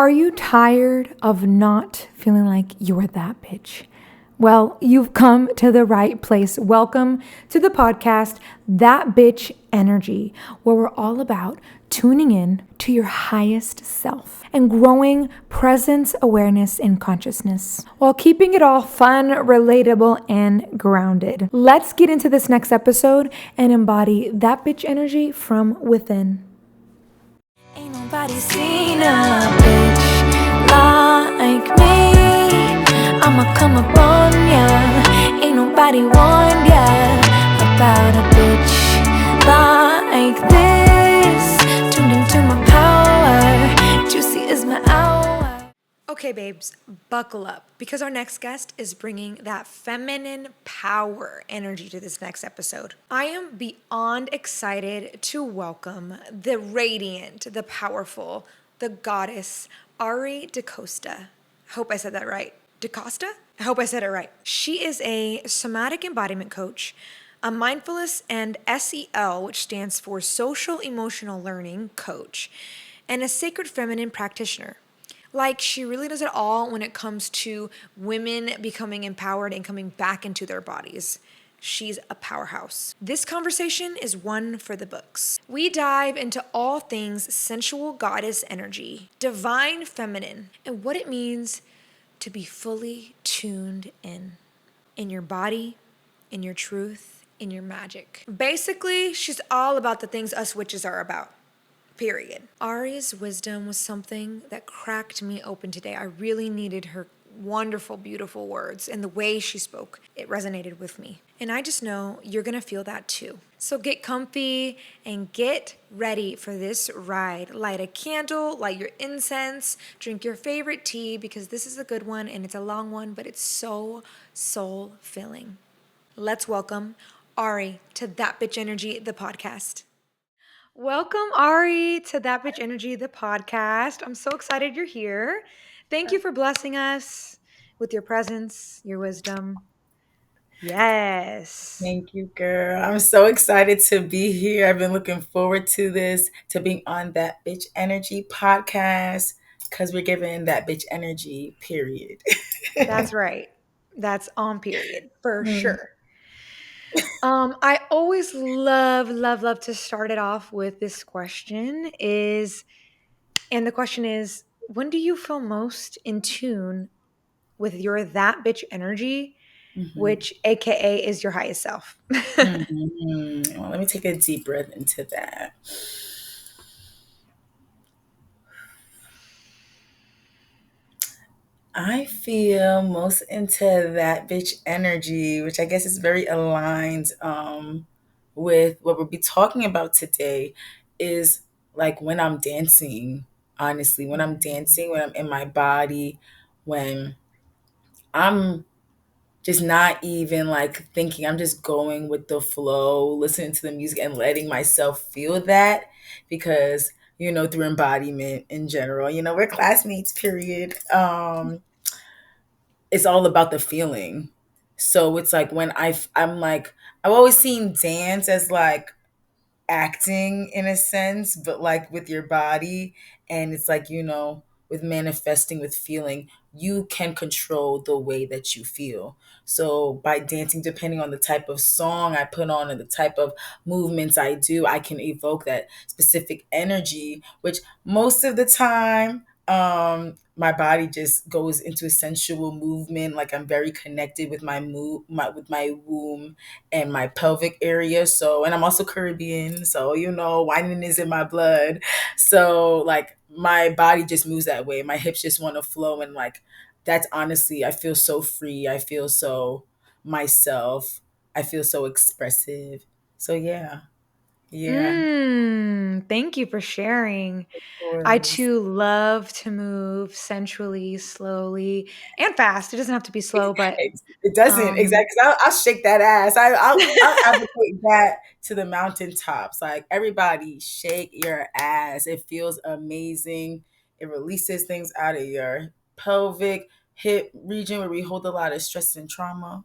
Are you tired of not feeling like you're that bitch? Well, you've come to the right place. Welcome to the podcast, That Bitch Energy, where we're all about tuning in to your highest self and growing presence, awareness, and consciousness while keeping it all fun, relatable, and grounded. Let's get into this next episode and embody that bitch energy from within. Ain't nobody seen a bitch like me. I'ma come up on ya. Ain't nobody warned ya about a bitch like this. Tuned into my power. Juicy is my hour. Okay, babes, buckle up because our next guest is bringing that feminine power energy to this next episode. I am beyond excited to welcome the radiant, the powerful, the goddess, Ari DaCosta. I hope I said that right. DaCosta? I hope I said it right. She is a Somatic Embodiment Coach, a Mindfulness and SEL, which stands for Social Emotional Learning Coach, and a Sacred Feminine Practitioner. Like, she really does it all when it comes to women becoming empowered and coming back into their bodies. She's a powerhouse. This conversation is one for the books. We dive into all things sensual goddess energy, divine feminine, and what it means to be fully tuned in your body, in your truth, in your magic. Basically, she's all about the things us witches are about. Period. Ari's wisdom was something that cracked me open today. I really needed her wonderful, beautiful words, and the way she spoke, it resonated with me. And I just know you're gonna feel that too. So get comfy and get ready for this ride. Light a candle, light your incense, drink your favorite tea because this is a good one and it's a long one, but it's so soul filling. Let's welcome Ari to That Bitch Energy, the podcast. Welcome, Ari, to That Bitch Energy, the podcast. I'm so excited you're here. Thank you for blessing us with your presence, your wisdom. Yes. Thank you, girl. I'm so excited to be here. I've been looking forward to this, to being on That Bitch Energy podcast, because we're giving that bitch energy, period. That's right. That's on period, for Mm. sure. I always love to start it off with this question and the question is, when do you feel most in tune with your that bitch energy, Mhm. which AKA is your highest self? Mhm. Well, let me take a deep breath into that. I feel most into that bitch energy, which I guess is very aligned with what we'll be talking about today, is like when I'm dancing, honestly, when I'm dancing, when I'm in my body, when I'm just not even like thinking, I'm just going with the flow, listening to the music and letting myself feel that because, through embodiment in general, we're classmates, period. It's all about the feeling. So it's like when I'm like, I've always seen dance as like acting in a sense, but like with your body. And it's like, with manifesting, with feeling, you can control the way that you feel. So by dancing, depending on the type of song I put on and the type of movements I do, I can evoke that specific energy, which most of the time, my body just goes into a sensual movement. Like I'm very connected with with my womb and my pelvic area. So, and I'm also Caribbean. So, whining is in my blood. So, like, my body just moves that way. My hips just want to flow. And, like, that's honestly, I feel so free. I feel so myself. I feel so expressive. So, yeah. Yeah. Thank you for sharing. Of I course. too love to move sensually, slowly, and fast. It doesn't have to be slow, but It doesn't um, exactly. I'll shake that ass. I'll advocate that to the mountaintops. Like everybody, shake your ass. It feels amazing. It releases things out of your pelvic hip region where we hold a lot of stress and trauma.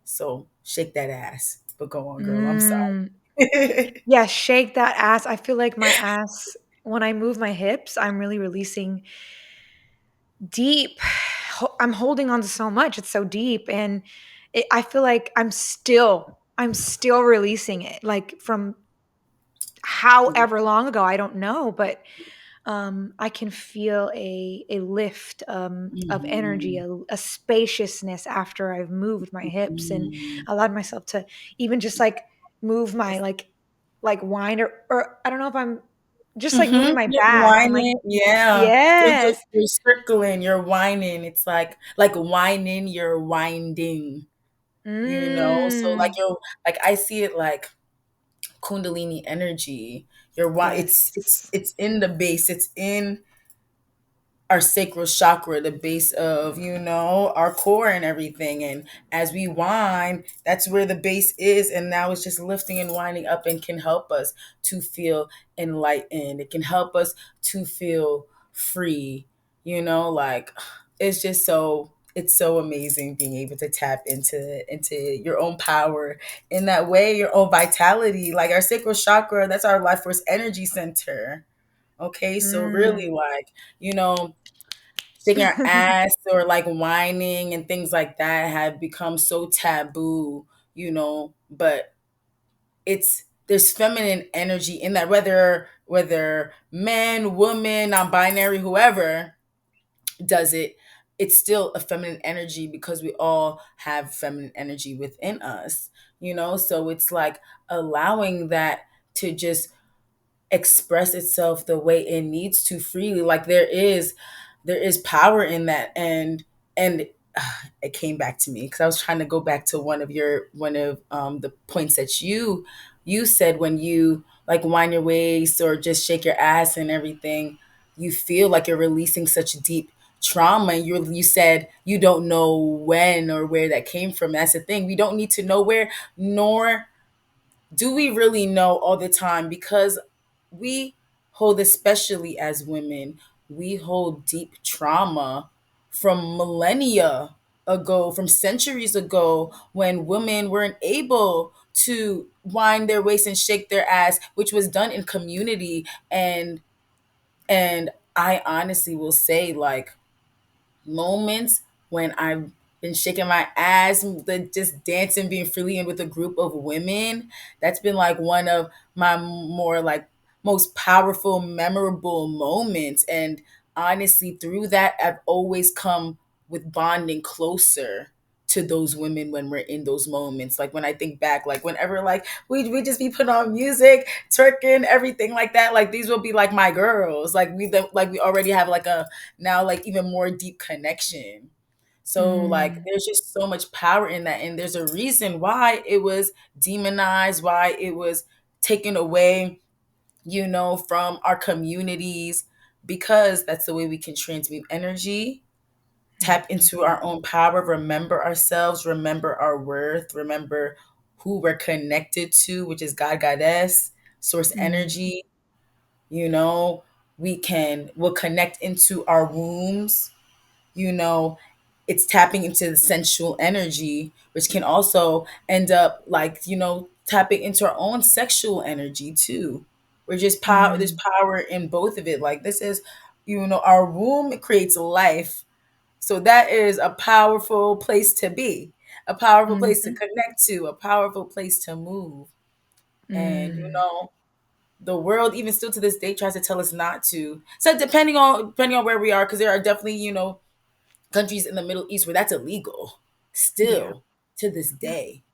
So shake that ass. But go on, girl. I'm mm, sorry. yeah, shake that ass. I feel like my ass, when I move my hips, I'm really releasing. deep. I'm holding on to so much. It's so deep, and I feel like I'm still releasing it, like from however long ago. I don't know, but I can feel a lift of energy, Mhm. a spaciousness after I've moved my hips and Mhm. allowed myself to even just like move my like wind or I don't know if I'm just like moving my You're back and like whining, yeah. yes. You're circling, you're whining. It's like whining, you're winding, you know? So like Mm, you're I see it like Kundalini energy. yes. It's in the base. It's in our sacral chakra, the base of, our core and everything. And as we wind, that's where the base is. And now it's just lifting and winding up and can help us to feel enlightened. It can help us to feel free, like it's so amazing being able to tap into your own power in that way, your own vitality. Like our sacral chakra, that's our life force energy center. Okay, so really Mm, you know, shaking our ass or like whining and things like that have become so taboo, but there's feminine energy in that, whether men, woman, non-binary, whoever does it, it's still a feminine energy because we all have feminine energy within us, so it's like allowing that to just express itself the way it needs to freely. Like there is power in that. And it came back to me because I was trying to go back to one of the points that you said, when you like wind your waist or just shake your ass and everything, you feel like you're releasing such deep trauma. You said you don't know when or where that came from. That's the thing, we don't need to know where, nor do we really know all the time, because we hold, especially as women, we hold deep trauma from millennia ago, from centuries ago, when women weren't able to wind their waist and shake their ass, which was done in community. And I honestly will say, like, moments when I've been shaking my ass, just dancing, being freely and with a group of women. That's been like one of my more like most powerful, memorable moments. And honestly, through that, I've always come with bonding closer to those women when we're in those moments. Like when I think back, like whenever like we just be putting on music, twerking, everything like that, like these will be like my girls. Like we already have like a now like even more deep connection. So like mm, there's just so much power in that, and there's a reason why it was demonized, why it was taken away, from our communities, because that's the way we can transmute energy, tap mhm, into our own power, remember ourselves, remember our worth, remember who we're connected to, which is God, Goddess, source mm, energy. you know we'll connect into our wombs. you know it's tapping into the sensual energy, which can also end up like, tapping into our own sexual energy too. We're just power There's mm, power in both of it. Like this is, our womb creates life. So that is a powerful place to be, a powerful place to mhm, connect to, a powerful place to move. And mm. the world even still to this day tries to tell us not to. So depending on where we are, because there are definitely, countries in the Middle East where that's illegal Yeah. still to this Yeah. day.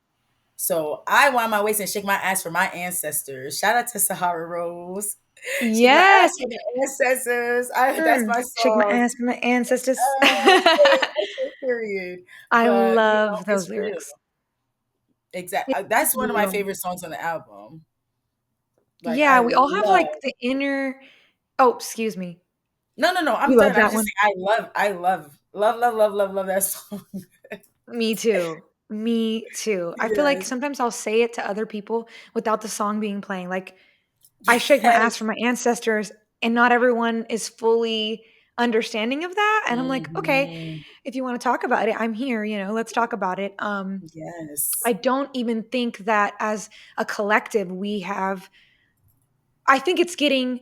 So I wind my waist and shake my ass for my ancestors. Shout out to Sahara Rose. Shake my ass Yes. for the ancestors. That's my Shake my song. ass for my ancestors. Period. I But love those it's real. lyrics. It's Exactly. That's one of my real. favorite songs on the album. Like Yeah, I we all have like love. the inner oh, excuse me. No, no, no. I'm You love done. I that was just one? saying I love that song. Me too. Me too. I feel like Yes. sometimes I'll say it to other people without the song being playing. Like, I shake my ass for Yes. my ancestors, and not everyone is fully understanding of that. And I'm like, okay, Mhm. if you want to talk about it, I'm here, let's talk about it. Yes. I don't even think that as a collective we have I think it's getting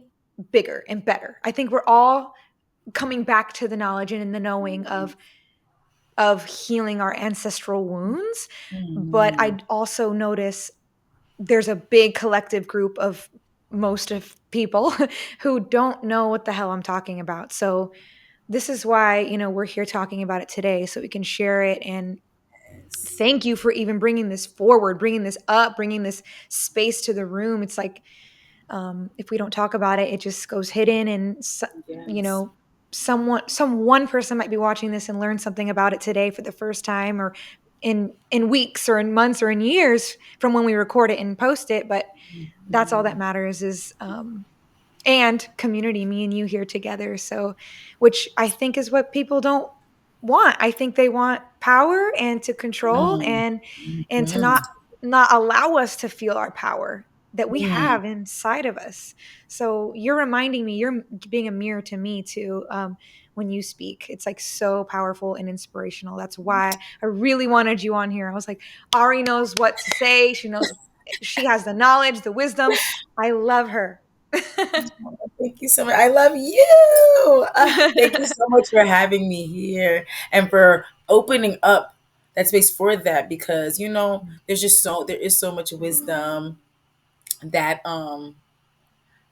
bigger and better. I think we're all coming back to the knowledge and the knowing of healing our ancestral wounds. But I Mhm. also notice there's a big collective group of most of people who don't know what the hell I'm talking about. So this is why, we're here talking about it today so we can share it. And Yes. thank you for even bringing this forward, bringing this up, bringing this space to the room. It's like, if we don't talk about it, it just goes hidden, and you Yes. know, some one person might be watching this and learn something about it today for the first time, or in weeks, or in months, or in years from when we record it and post it. But that's all that Mhm. matters is and community, me and you here together. So, which I think is what people don't want. I think they want power and to control, Mm. and to Mhm. not allow us to feel our power that we Mm. have inside of us. So you're reminding me, you're being a mirror to me too. When you speak, it's like so powerful and inspirational. That's why I really wanted you on here. I was like, Ari knows what to say. She knows, she has the knowledge, the wisdom. I love her. Thank you so much. I love you. Thank you so much for having me here and for opening up that space for that, because there is so much wisdom that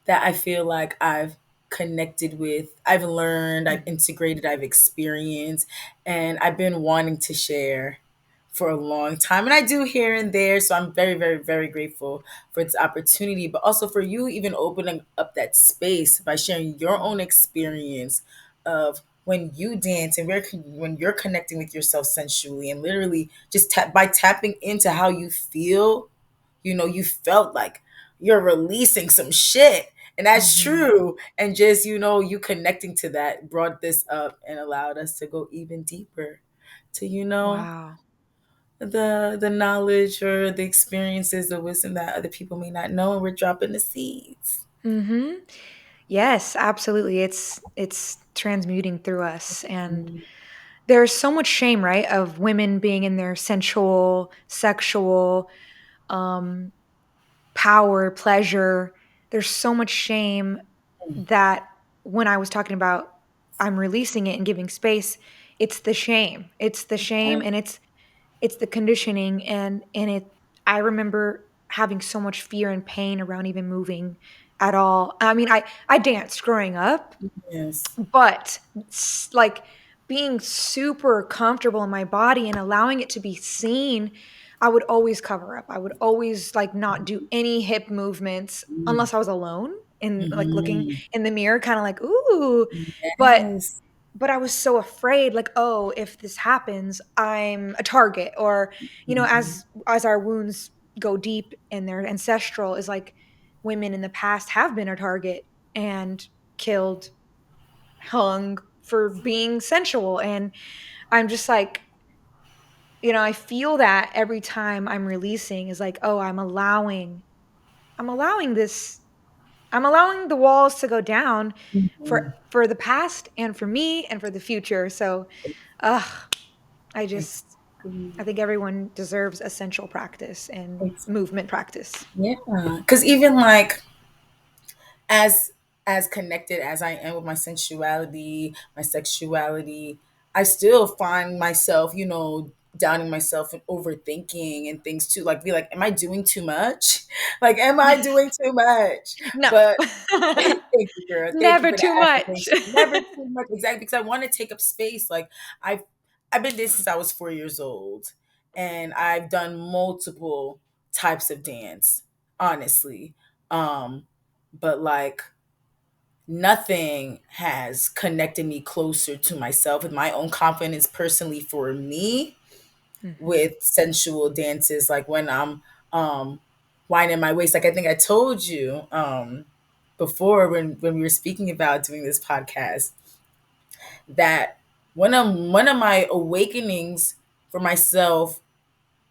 that I feel like I've connected with, I've learned, I've integrated, I've experienced, and I've been wanting to share for a long time. And I do here and there. So I'm very, very, very grateful for this opportunity, but also for you even opening up that space by sharing your own experience of when you dance and when you're connecting with yourself sensually, and literally just by tapping into how you feel, you felt like you're releasing some shit. And that's Mhm. true. And just, you connecting to that brought this up and allowed us to go even deeper to, Wow. the knowledge or the experiences, the wisdom that other people may not know. And we're dropping the seeds. Mhm. Yes, absolutely. It's transmuting through us, and Mm. there's so much shame, right, of women being in their sensual, sexual, um, power, pleasure. There's so much shame that when I was talking about I'm releasing it and giving space, it's the shame. It's the shame, and it's the conditioning, and it I remember having so much fear and pain around even moving at all. I mean, I danced growing up, Yes. but like being super comfortable in my body and allowing it to be seen, I would always cover up. I would always like not do any hip movements Mm. unless I was alone and like looking Mhm. in the mirror, kind of like, ooh. But Yes. I was so afraid, like, oh, if this happens, I'm a target. Or, Mhm. as our wounds go deep and they're ancestral, is like women in the past have been a target and killed, hung for being sensual. And I'm just like, I feel that every time I'm releasing is like, oh, I'm allowing this, I'm allowing the walls to go down Mhm. for the past and for me and for the future. So, ugh, I just I Exactly. think everyone deserves essential practice and movement practice. Yeah. Because even like, as connected as I am with my sensuality, my sexuality, I still find myself, doubting myself and overthinking and things too. Like, be like, am I doing too much? Like, am I doing too much? No. But thank you, girl. Thank you Never for the too much. affirmation. Never too much. Exactly. Because I want to take up space. Like, I've I've been this since I was 4 years old. And I've done multiple types of dance, honestly. But like, nothing has connected me closer to myself with my own confidence personally for me Mhm. with sensual dances, like when I'm um winding my waist. Like, I think I told you before, when we were speaking about doing this podcast, that one of my awakenings for myself,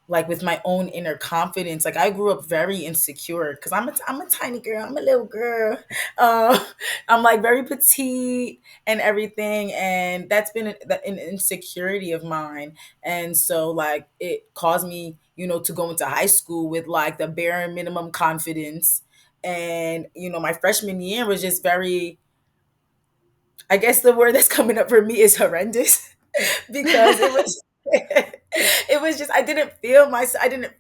like with my own inner confidence. Like, I grew up very insecure because I'm a tiny girl. I'm a little girl. Uh, I'm like very petite and everything, and that's been an insecurity of mine. And so like it caused me, to go into high school with like the bare minimum confidence. And my freshman year was just very, I guess the word that's coming up for me is horrendous because it was it was just I didn't feel myself. I didn't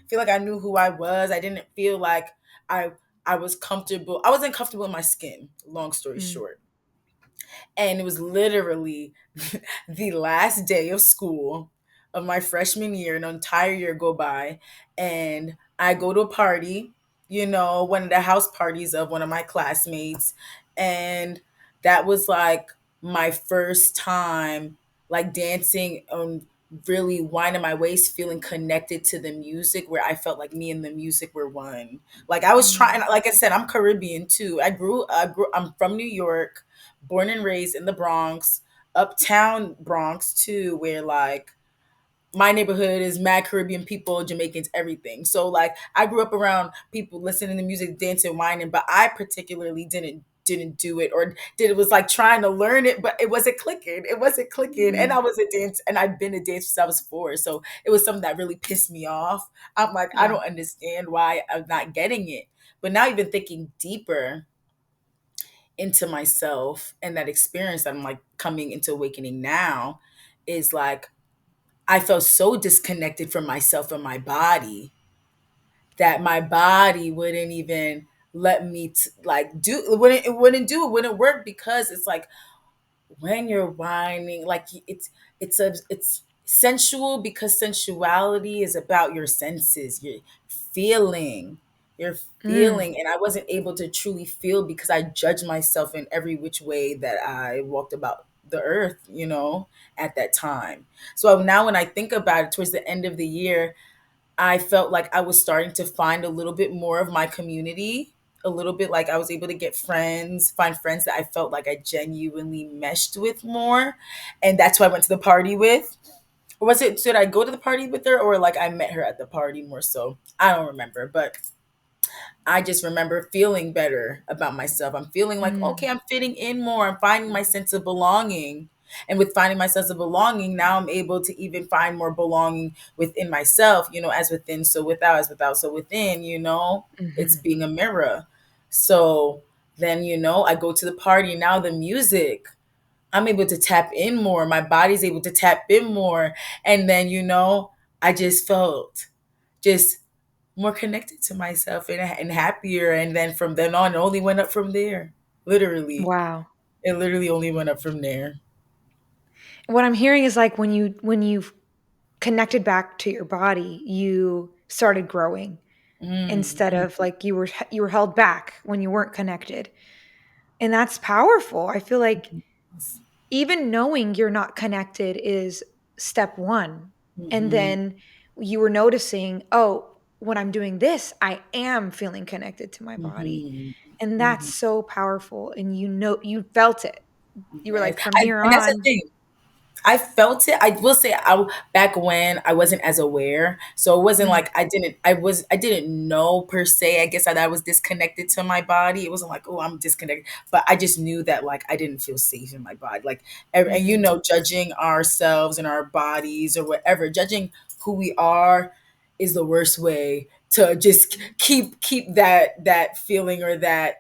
feel like I knew who I was. I didn't feel like I I was comfortable. I wasn't comfortable in my skin, long story Mm. short. And it was literally the last day of school of my freshman year, an entire year go by, and I go to a party, one of the house parties of one of my classmates, and that was like my first time like dancing and really winding my waist, feeling connected to the music where I felt like me and the music were one. Like I was trying, Mm. like I said, I'm Caribbean too. I'm from New York, born and raised in the Bronx, uptown Bronx too, where like my neighborhood is mad Caribbean people, Jamaicans, everything. So like I grew up around people listening to music, dancing, whining, but I particularly didn't do it or did it was like trying to learn it, but it wasn't clicking. It wasn't clicking. And Mm. I was a dance and I've been a dancer since I was 4. So it was something that really pissed me off. I'm like, I Yeah. don't understand why I'm not getting it. But now even thinking deeper into myself and that experience that I'm like coming into awakening now is like I felt so disconnected from myself and my body that my body wouldn't even let me like do it wouldn't work because it's like when you're whining like it's sensual because sensuality is about your senses, feeling you're Mm. feeling, and I wasn't able to truly feel because I judged myself in every which way that I walked about the earth, at that time. So now when I think about it towards the end of the year, I felt like I was starting to find a little bit more of my community, a little bit like I was able to find friends that I felt like I genuinely meshed with more. And that's who I went to the party with. Or did I go to the party with her or like I met her at the party more so? I don't remember. But I just remember feeling better about myself. I'm feeling like, Mm. okay, I'm fitting in more. I'm finding my sense of belonging. And with finding my sense of belonging, now I'm able to even find more belonging within myself, as within, so without, as without, so within, it's Mhm. being a mirror. So then, I go to the party. Now the music, I'm able to tap in more. My body's able to tap in more. And then, I just felt just more connected to myself and happier. And then from then on, it only went up from there. Literally. Wow. It literally only went up from there. What I'm hearing is like when you connected back to your body, you started growing Mm, instead mm, of like you were held back when you weren't connected. And that's powerful. I feel like even knowing you're not connected is step 1. And mhm, then you were noticing, "Oh, when I'm doing this, I am feeling connected to my body." mhm, And that's mhm. so powerful and you felt it. You were Yes. like, "From here And that's the on." thing. I felt it. I will say back when I wasn't as aware. So it wasn't Mm. like I didn't know per se. I guess that I was disconnected to my body. It wasn't like, oh, I'm disconnected. But I just knew that like I didn't feel safe in my body. Like and Mhm. judging ourselves and our bodies or whatever, judging who we are is the worst way to just keep that feeling or that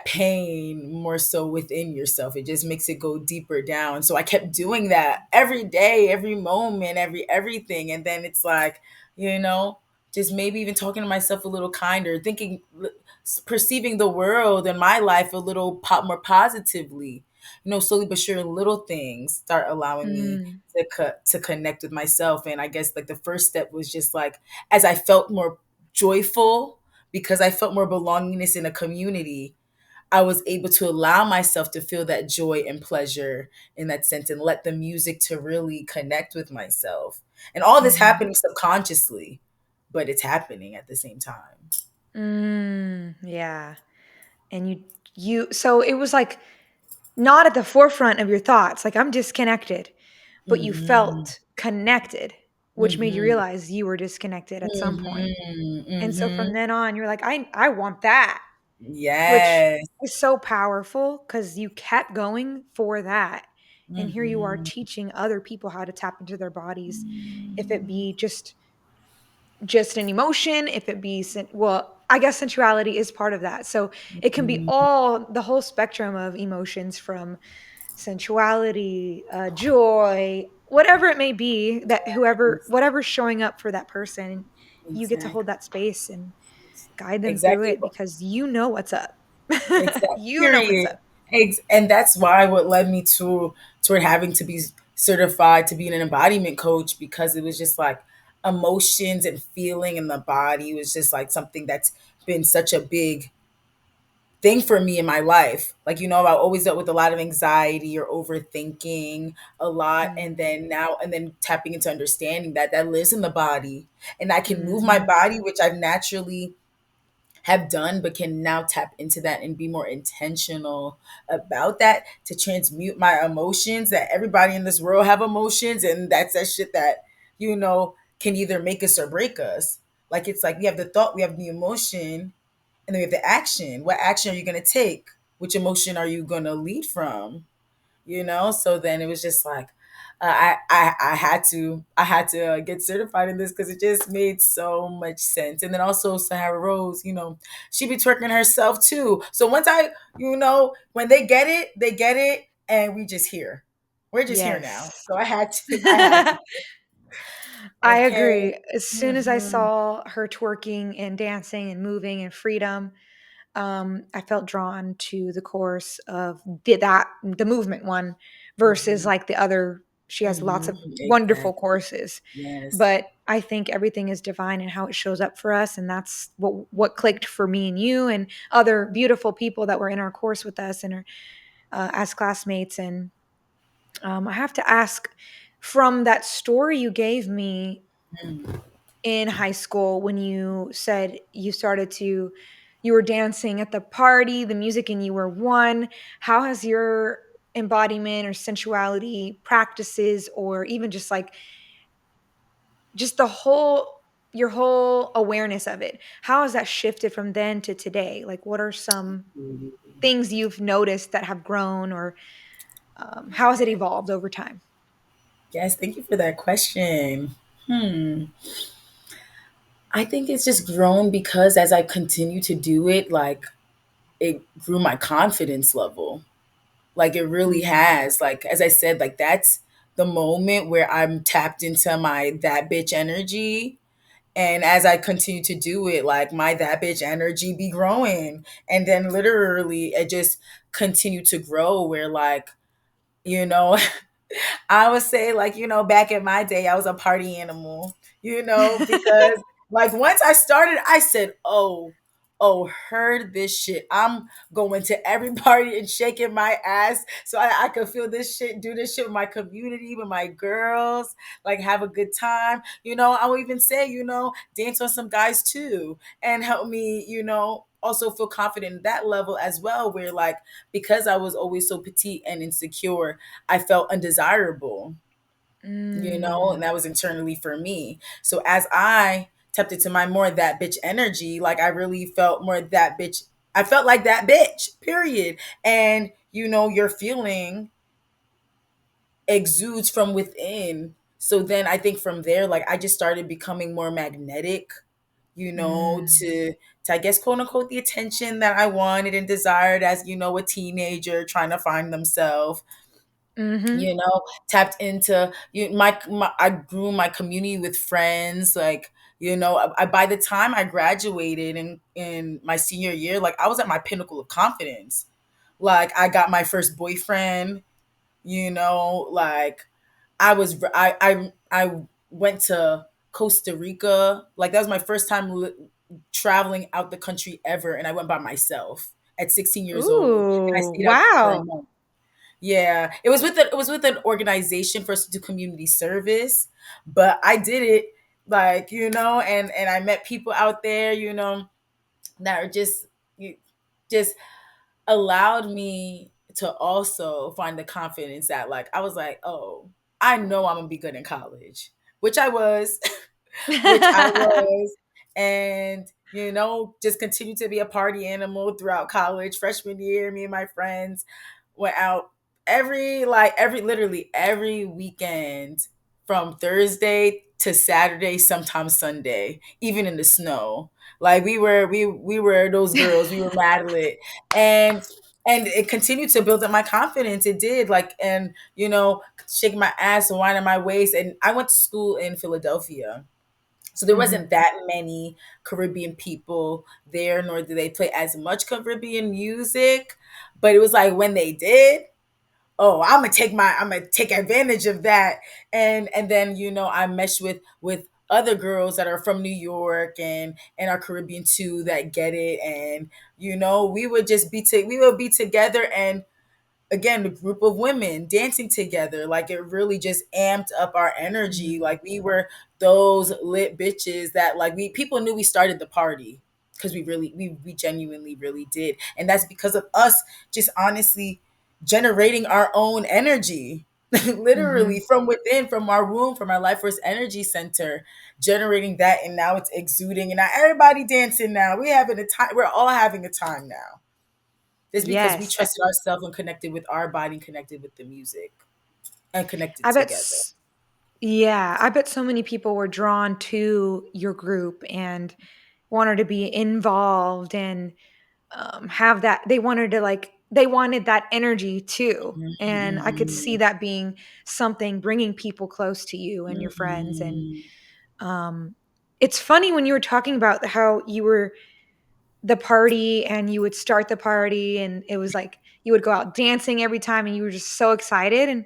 pain more so within yourself. It just makes it go deeper down. So I kept doing that every day, every moment, everything. And then it's like, you know, just maybe even talking to myself a little kinder, perceiving the world and my life a little more positively. Slowly but sure, little things start allowing me Mm. to connect with myself. And I guess like the first step was just like, as I felt more joyful because I felt more belongingness in a community, I was able to allow myself to feel that joy and pleasure in that sense and let the music to really connect with myself. And all this Mhm. happening subconsciously, but it's happening at the same time. Yeah. And so it was like not at the forefront of your thoughts, like I'm disconnected, but you Mhm. felt connected, which made you Mhm. realize you were disconnected at some point. Mhm. And so from Mhm. then on, you're like, I want that, which Yes. is so powerful because you kept going for that. And here you are Mhm. teaching other people how to tap into their bodies, if it be just an emotion, if it be, well, I guess sensuality is part of that. So it can be Mm, all the whole spectrum of emotions, from sensuality, joy, whatever it may be, that whoever, yes, whatever's showing up for that person, you get to hold exactly. that space and guide them through Exactly. it because you know what's up. Exact. You know what's Period. up. And that's why what led me to toward having to be certified to be an embodiment coach, because it was just like emotions and feeling in the body was just like something that's been such a big thing for me in my life. Like, I always dealt with a lot of anxiety or overthinking a lot. And Mm, then now, and then tapping into understanding that that lives in the body and I can move my mhm. body, which I've naturally have done, but can now tap into that and be more intentional about that to transmute my emotions. That everybody in this world have emotions, and that's that shit that can either make us or break us. Like, it's like we have the thought, we have the emotion, and then we have the action. What action are you going to take? Which emotion are you going to lead from? So then it was just like I had to get certified in this because it just made so much sense. And then also Sahara Rose, she be twerking herself too. So once when they get it, and we're just here now. Yes. So I had to I okay. agree. As soon as I Hmm. saw her twerking and dancing and moving and freedom, I felt drawn to the course of the movement one versus Hmm. like the other. She has lots of Hmm. wonderful Exactly. courses, Yes. but I think everything is divine and how it shows up for us, and that's what clicked for me and you and other beautiful people that were in our course with us and are, as classmates. And I have to ask, from that story you gave me Mm. in high school when you said you were dancing at the party, the music, and you were one, how has your embodiment or sensuality practices, or even just like just the whole your whole awareness of it, how has that shifted from then to today? Like, what are some things you've noticed that have grown, or how has it evolved over time? Yes, thank you for that question. I think it's just grown because as I continue to do it, like it grew my confidence level. Like it really Mm. has. Like as I said, like that's the moment where I'm tapped into my that bitch energy. And as I continue to do it, like my that bitch energy be growing. And then literally it just continued to grow where like, you know, I would say, like, back in my day, I was a party animal, because like once I started, I said, oh, heard this shit. I'm going to every party and shaking my ass so I could feel this shit, do this shit with my community, with my girls, like have a good time. I will even say, dance on some guys too and help me, also feel confident in that level as well, where like because I was always so petite and insecure, I felt undesirable, and Mm. that was internally for me. So as I tapped into my more that bitch energy, like I really felt more that bitch. I felt like that bitch, period. And your feeling exudes from within. So then I think from there, like I just started becoming more magnetic, Mm. to I guess quote unquote the attention that I wanted and desired as, a teenager trying to find themselves, Mhm. tapped into my I grew my community with friends, like by the time I graduated in my senior year, like I was at my pinnacle of confidence. Like I got my first boyfriend, like I went to Costa Rica. Like that was my first time traveling out the country ever, and I went by myself at 16 years old, and I Ooh, stayed out there for a wow. month. Yeah, it was with an organization for us to do community service, but I did it like and I met people out there, that are just allowed me to also find the confidence that like I was like, oh, I know I'm gonna be good in college, which I was, which I was, and just continue to be a party animal throughout college. Freshman year, me and my friends went out every literally every weekend from Thursday to Saturday, sometimes Sunday, even in the snow. Like we were those girls. We were mad lit, and and it continued to build up my confidence. It did, like, and shaking my ass and winding my waist. And I went to school in Philadelphia, so there Hmm. wasn't that many Caribbean people there, nor did they play as much Caribbean music. But it was like when they did, oh, I'm gonna take advantage of that. And then I meshed with other girls that are from New York and are Caribbean too, that get it. And we would just we would be together, and again, a group of women dancing together. Like, it really just amped up our energy. Hmm. Like, we were those lit bitches that, like, we people knew we started the party, because we genuinely really did. And that's because of us just honestly generating our own energy. Hmm. Literally from within, from our womb, from our life force energy center, generating that. And now it's exuding, and now everybody dancing. Now we're all having a time now. It's because we Yes. trusted ourselves and connected with our body and connected with the music and connected I bet. together. Yeah, I bet so many people were drawn to your group and wanted to be involved and have that. They wanted to they wanted that energy too, and I could see Mhm. that being something bringing people close to you and your friends. And Mhm. um, it's funny when you were talking about how you were the party and you would start the party and it was like you would go out dancing every time and you were just so excited. And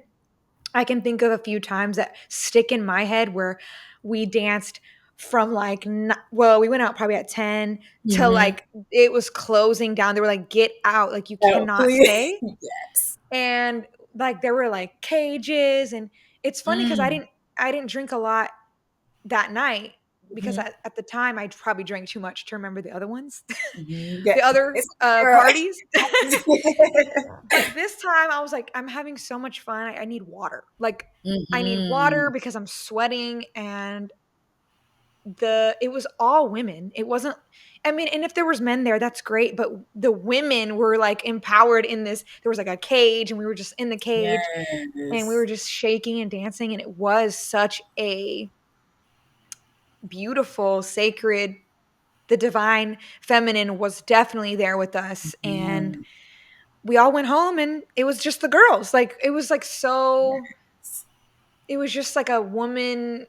I can think of a few times that stick in my head where we danced from well, we went out probably at 10 till Mhm. like it was closing down. They were like, get out, like you Oh, cannot please. stay. Yes. And like there were like cages. And it's funny because I Mm. didn't I didn't drink a lot that night because Mhm. at the time I probably drank too much to remember the other ones, Mhm. Yeah. the other It's girl. parties. But this time I was like, I'm having so much fun. I need water. Like I need water Mhm. because I'm sweating. And it was all women. It wasn't, I mean, and if there was men there, that's great. But the women were like empowered in this. There was like a cage and we were just in the cage and we were Yes. just shaking and dancing. And it was such a beautiful, sacred, the divine feminine was definitely there with us. And Mhm. we all went home and it was just the girls. Like it was like so Yes. it was just like a woman,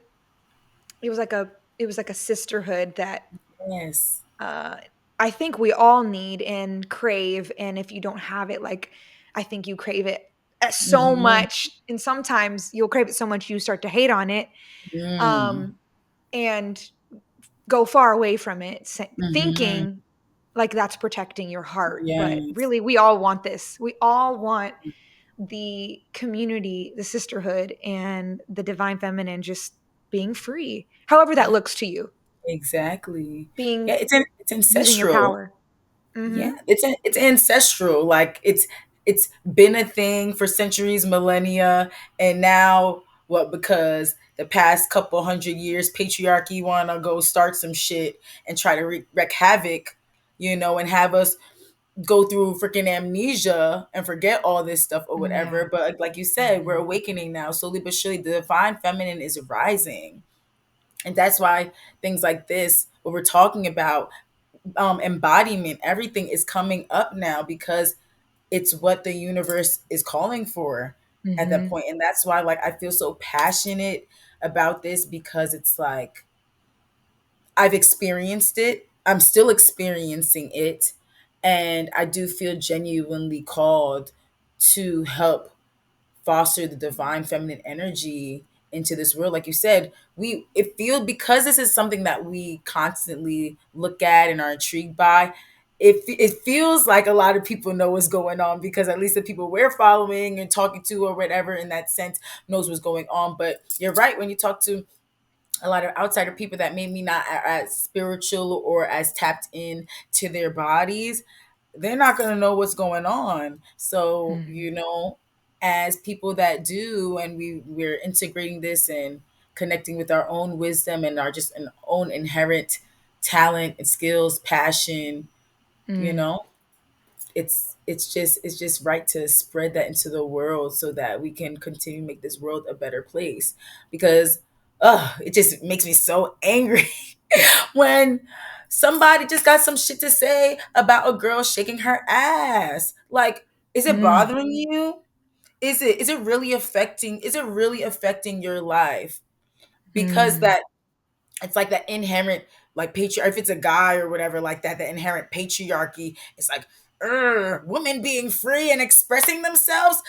it was like a sisterhood that Yes. uh I think we all need and crave. And if you don't have it, like I think you crave it so Mhm. much. And sometimes you'll crave it so much you start to hate on it. Mm. Um and go far away from it, Mhm. thinking like that's protecting your heart. But Yes. really, we all want this. We all want the community, the sisterhood, and the divine feminine just being free, however that Yeah. looks to you, Exactly. Yeah. being It's using your ancestral. power. Hmm. Yeah, it's ancestral. Like, it's been a thing for centuries, millennia, and now what? Because the past couple hundred years, patriarchy want to go start some shit and try to wreak havoc, and have us go through freaking amnesia and forget all this stuff or whatever. Yeah. But like you said, we're Hmm. awakening now, slowly but surely. The divine feminine is rising, and that's why things like this, what we're talking about, embodiment, everything is coming up now, because it's what the universe is calling for at that Hmm. point. And that's why, like, I feel so passionate about this, because it's like I've experienced it, I'm still experiencing it, and I do feel genuinely called to help foster the divine feminine energy into this world. Like you said, it feels, because this is something that we constantly look at and are intrigued by, it feels like a lot of people know what's going on, because at least the people we're following and talking to or whatever in that sense knows what's going on. But you're right, when you talk to a lot of outsider people that maybe not as spiritual or as tapped in to their bodies, they're not going to know what's going on. So, Hmm. as people that do, and we're integrating this and connecting with our own wisdom and our just an own inherent talent and skills, passion, you Mm. know, it's just right to spread that into the world, so that we can continue to make this world a better place. Because it just makes me so angry when somebody just got some shit to say about a girl shaking her ass. Like, is it Mm, bothering you? Is it really affecting your life? Because mm, that it's like that inherent, like, if it's a guy or whatever, like that, the inherent patriarchy. It's like, women being free and expressing themselves,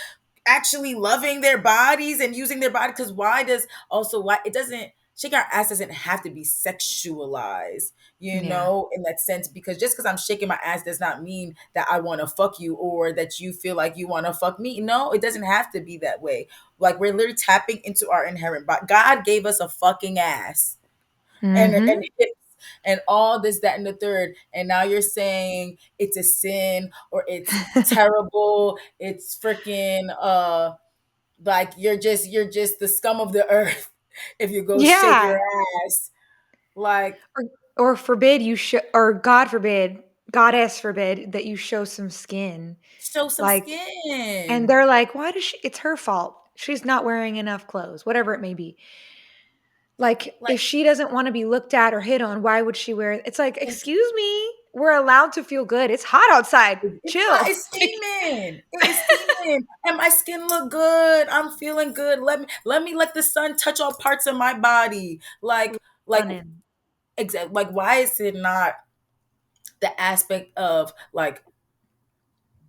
actually loving their bodies and using their body. Because why it doesn't, shaking our ass doesn't have to be sexualized, yeah. in that sense. Because just because I'm shaking my ass does not mean that I want to fuck you, or that you feel like you want to fuck me. No, it doesn't have to be that way. Like, we're literally tapping into our inherent body. God gave us a fucking ass and Mm-hmm. hips and all this, that, and the third. And now you're saying it's a sin, or it's terrible, it's freaking like, you're just the scum of the earth if you go shake your Yeah. ass. Like, Or, or forbid you show, or God forbid, goddess forbid that you show some skin. show some Like, and skin. they're like, why does she, it's her fault. She's not wearing enough clothes, whatever it may be. Like, Like, if she doesn't want to be looked at or hit on, why would she wear it? It's like, and excuse me, we're allowed to feel good. It's hot outside. it's hot, Chill. it's steaming. It is steaming. And my skin look good. I'm feeling good. Let the sun touch all parts of my body. Like Stunning. like, why is it not the aspect of, like,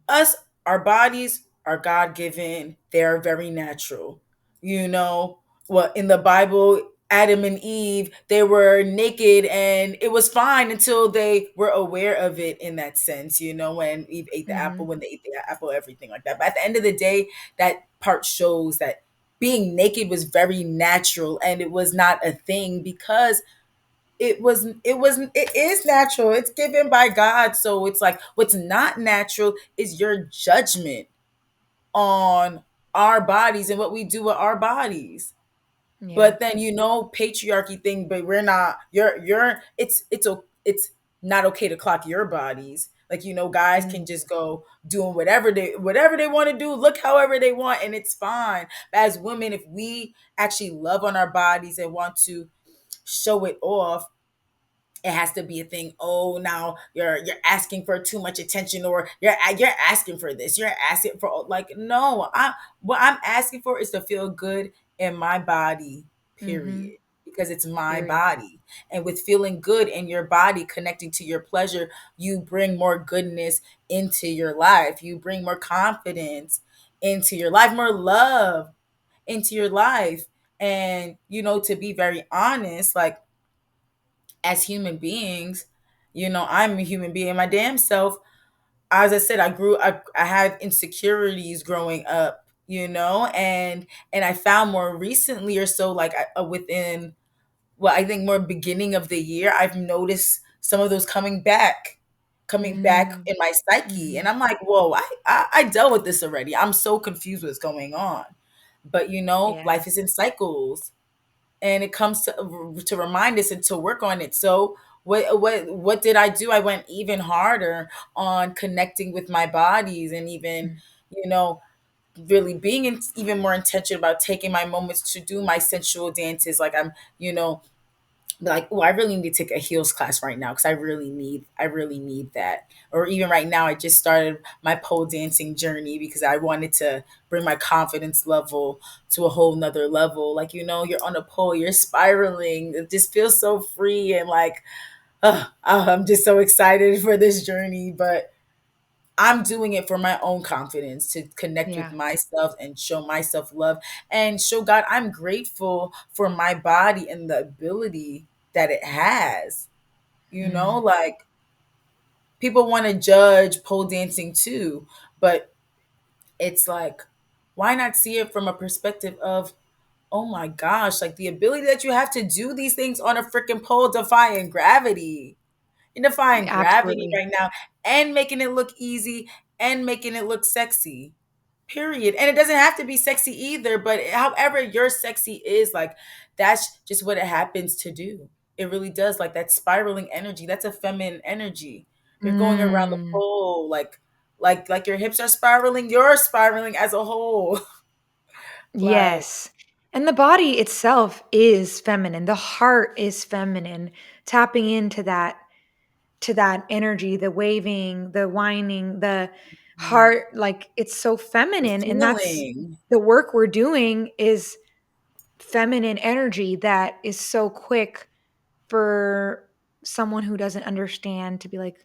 us, our bodies are God given. They are very natural. You know, well, in the Bible, Adam and Eve, they were naked and it was fine until they were aware of it, in that sense, when Eve ate the apple, Mhm. when they ate the apple, everything like that. But at the end of the day, that part shows that being naked was very natural, and it was not a thing, because it is natural. It's given by God. So it's like, what's not natural is your judgment on our bodies and what we do with our bodies. Yeah. But then, patriarchy thing, but we're not, it's not okay to clock your bodies. Like, guys Mm. can just go doing whatever they want to do, look however they want, and it's fine. But as women, if we actually love on our bodies and want to show it off, it has to be a thing. Oh, now you're asking for too much attention, or you're asking for this. You're asking for, like, no. What I'm asking for is to feel good in my body. Mhm. Period. Because it's my Period. body, and with feeling good in your body, connecting to your pleasure, you bring more goodness into your life. You bring more confidence into your life, more love into your life. And, to be very honest, like, as human beings, I'm a human being, my damn self. As I said, I had insecurities growing up, and I found more recently, or so, like, within, well, I think more beginning of the year, I've noticed some of those coming back Mm. in my psyche. And Mhm. I'm like, whoa, I dealt with this already. I'm so confused what's going on. But, Yeah. life is in cycles, and it comes to remind us and to work on it. So what did I do? I went even harder on connecting with my bodies, and even, Mm. you know really being even more intentional about taking my moments to do my sensual dances. Like, I'm, like, oh, I really need to take a heels class right now, because I really need that. Or even right now, I just started my pole dancing journey because I wanted to bring my confidence level to a whole nother level. Like, you're on a pole, you're spiraling, it just feels so free, and like, I'm just so excited for this journey. But I'm doing it for my own confidence, to connect with Yeah. myself and show myself love, and show God I'm grateful for my body and the ability that it has. Mm. Like, people want to judge pole dancing too, but it's like, why not see it from a perspective of, oh my gosh, like, the ability that you have to do these things on a freaking pole, defying gravity. You're defying gravity Absolutely. right now, and making it look easy, and making it look sexy. Period. And it doesn't have to be sexy either, but however your sexy is, like, that's just what it happens to do. It really does. Like, that spiraling energy, that's a feminine energy. You're going around the Mm. pole, like your hips are spiraling, you're spiraling as a whole. Like, Yes. And the body itself is feminine. The heart is feminine. Tapping into that energy, the waving, the whining, the Mm. heart, like it's so The feminine. And that's feeling. the work we're doing is feminine energy that is so quick for someone who doesn't understand to be like,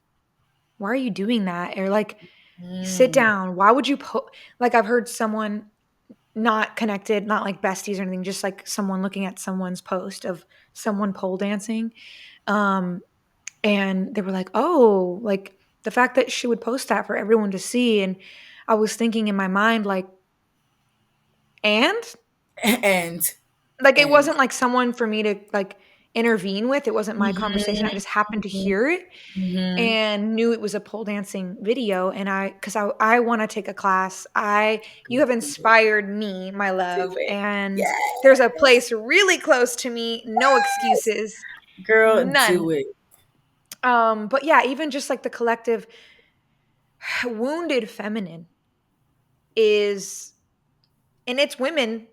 why are you doing that? Or like, sit Mm. down. Why would you like I've heard someone not connected, not like besties or anything, just like someone looking at someone's post of someone pole dancing. Um, and they were like, oh, like the fact that she would post that for everyone to see. And I was thinking in my mind, and And like it and wasn't like someone for me to like intervene with. It wasn't my conversation. I Mhm, just happened to mhm, hear it mhm. and knew it was a pole dancing video. And I want to take a class. You have Do it. inspired me, my Do love. it. And there's a Yes. place really close to me. No excuses, Girl, do none. it. But yeah, even just like the collective wounded feminine is, and it's women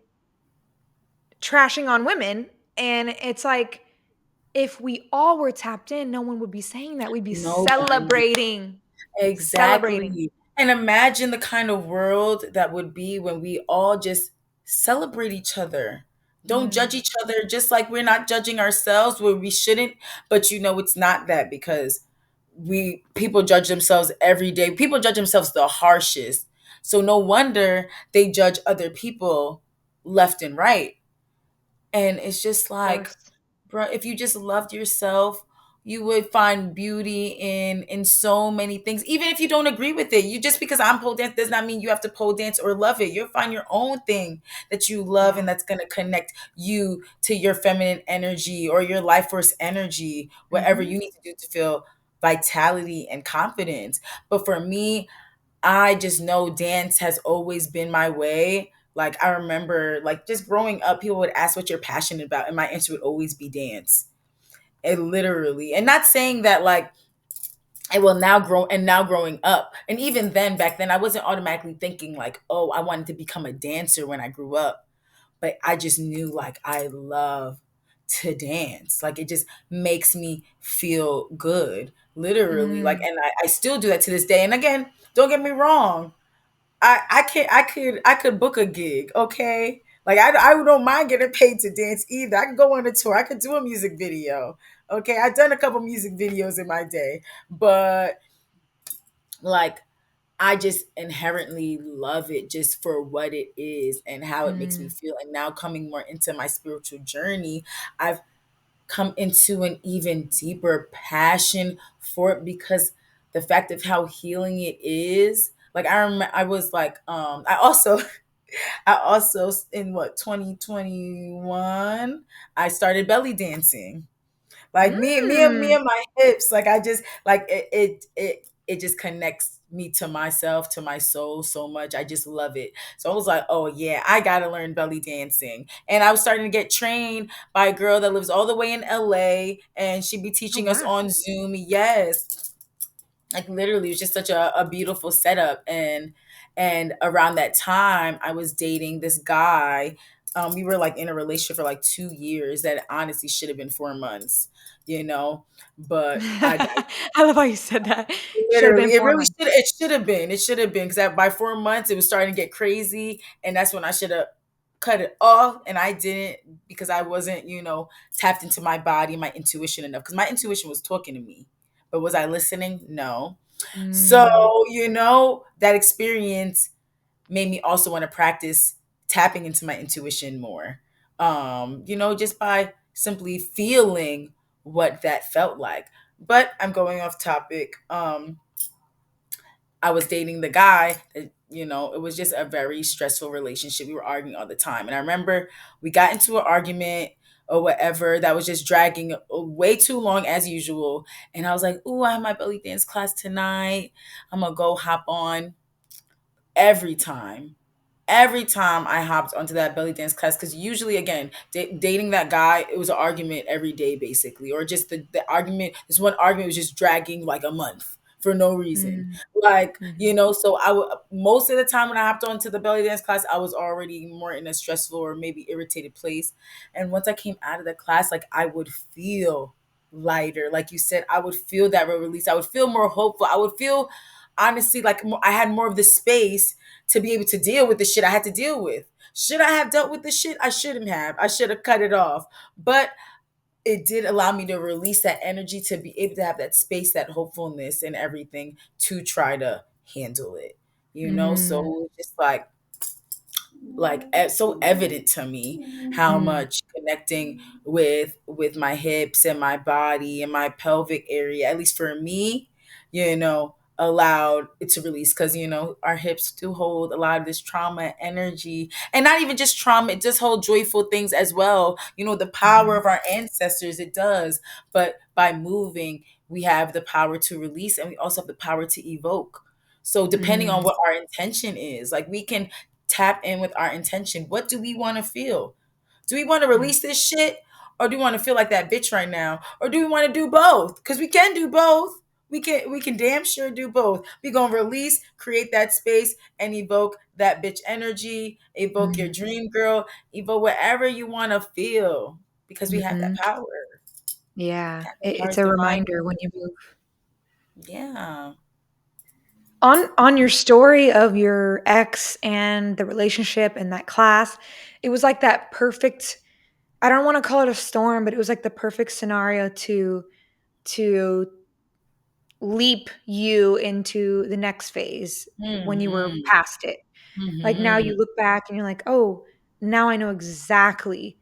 trashing on women. And it's like, if we all were tapped in, no one would be saying that. We'd be Nobody. celebrating, celebrating. Exactly. And imagine the kind of world that would be when we all just celebrate each other. Don't judge Mm, each other just like we're not judging ourselves where we shouldn't, but it's not that because we people judge themselves every day. People judge themselves the harshest. So no wonder they judge other people left and right. And it's just of like, course. bro, if you just loved yourself, you would find beauty in so many things. Even if you don't agree with it, you just because I'm pole dance does not mean you have to pole dance or love it. You'll find your own thing that you love and Yeah. that's gonna connect you to your feminine energy or your life force energy, whatever Hmm. you need to do to feel vitality and confidence. But for me, I just know dance has always been my way. Like I remember like just growing up, people would ask what you're passionate about, and my answer would always be dance. It literally. And not saying that like it will now grow and now growing up. And even then back then I wasn't automatically thinking like, oh, I wanted to become a dancer when I grew up. But I just knew like I love to dance. Like it just makes me feel good. Literally. Like Mm. and I still do that to this day. And again, don't get me wrong. I could book a gig, okay? Like I don't mind getting paid to dance either. I could go on a tour. I could do a music video. Okay, I've done a couple music videos in my day, but like I just inherently love it just for what it is and how it makes me Mm. feel. And now coming more into my spiritual journey, I've come into an even deeper passion for it because the fact of how healing it is. Like I remember I was like I also in what 2021 I started belly dancing. Like me Mm. and my hips. Like I just like it just connects me to myself, to my soul so much. I just love it. So I was like, oh yeah, I gotta learn belly dancing. And I was starting to get trained by a girl that lives all the way in LA and she'd be Oh teaching us wow. on Zoom. Yes, like literally it was just such a beautiful setup. And around that time I was dating this guy. We were like in a relationship for like 2 years that honestly should have been 4 months, you know but I I love how you said that. Should have been literally, 4 months. it should have been because by 4 months it was starting to get crazy, and that's when I should have cut it off, and I didn't because I wasn't tapped into my body, my intuition enough because my intuition was talking to me, but was I listening? No. So, Mm. that experience made me also want to practice tapping into my intuition more. Just by simply feeling what that felt like. But I'm going off topic. I was dating the guy that, it was just a very stressful relationship. We were arguing all the time. And I remember we got into an argument or whatever that was just dragging way too long as usual. And I was like, ooh, I have my belly dance class tonight. I'm going to go hop on every time. Every time I hopped onto that belly dance class, because usually, again, dating that guy, it was an argument every day, basically, or just the argument. This one argument was just dragging like a month for no reason. Mm, Like, mhm, so I would, most of the time when I hopped onto the belly dance class, I was already more in a stressful or maybe irritated place. And once I came out of the class, like I would feel lighter. Like you said, I would feel that release. I would feel more hopeful. I would feel honestly like I had more of the space to be able to deal with the shit I had to deal with. Should I have dealt with the shit? I shouldn't have. I should have cut it off. But it did allow me to release that energy to be able to have that space, that hopefulness and everything to try to handle it. So it mm, was just like so evident to me how mm, much connecting with my hips and my body and my pelvic area, at least for me, allowed it to release, because our hips do hold a lot of this trauma energy, and not even just trauma, it just hold joyful things as well. The power mhm, of our ancestors, it does. But by moving, we have the power to release, and we also have the power to evoke. So depending on mm, what our intention is, like we can tap in with our intention. What do we want to feel? Do we want to mm, release this shit? Or do we want to feel like that bitch right now? Or do we want to do both? Because we can do both. We can damn sure do both. We gonna release, create that space, and evoke that bitch energy, evoke your mm, dream girl, evoke whatever you want to feel. Because we have that mhm. power. Yeah, That power it's is a divine. reminder when you move. Yeah. On your story of your ex and the relationship and that class, it was like that perfect, I don't wanna call it a storm, but it was like the perfect scenario to leap you into the next phase when you were Mm-hmm. past it. Like, now Mm-hmm. you look back and you're like, "Oh, now I know exactly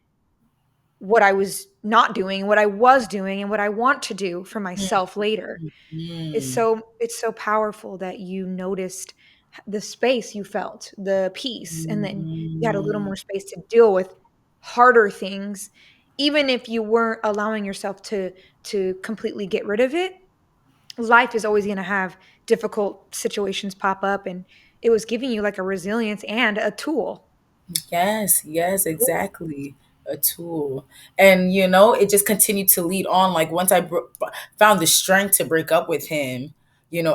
what I was not doing, what I was doing, and what I want to do for myself later." Mm-hmm. It's so powerful that you noticed the space you felt, the peace, and then you had a little Mm-hmm. more space to deal with harder things, even if you weren't allowing yourself to completely get rid of it. Life is always gonna have difficult situations pop up, and it was giving you, like, a resilience and a tool. Yes, yes, exactly. A tool. And it just continued to lead on. Like once found the strength to break up with him,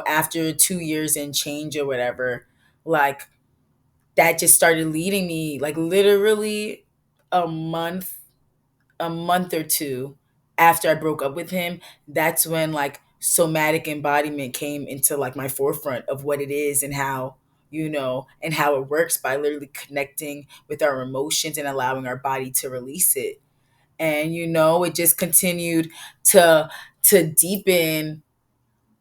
after 2 years and change or whatever, like that just started leading me, like literally a month a month or two after I broke up with him. That's when like somatic embodiment came into like my forefront of what it is, and how it works by literally connecting with our emotions and allowing our body to release it. And it just continued to deepen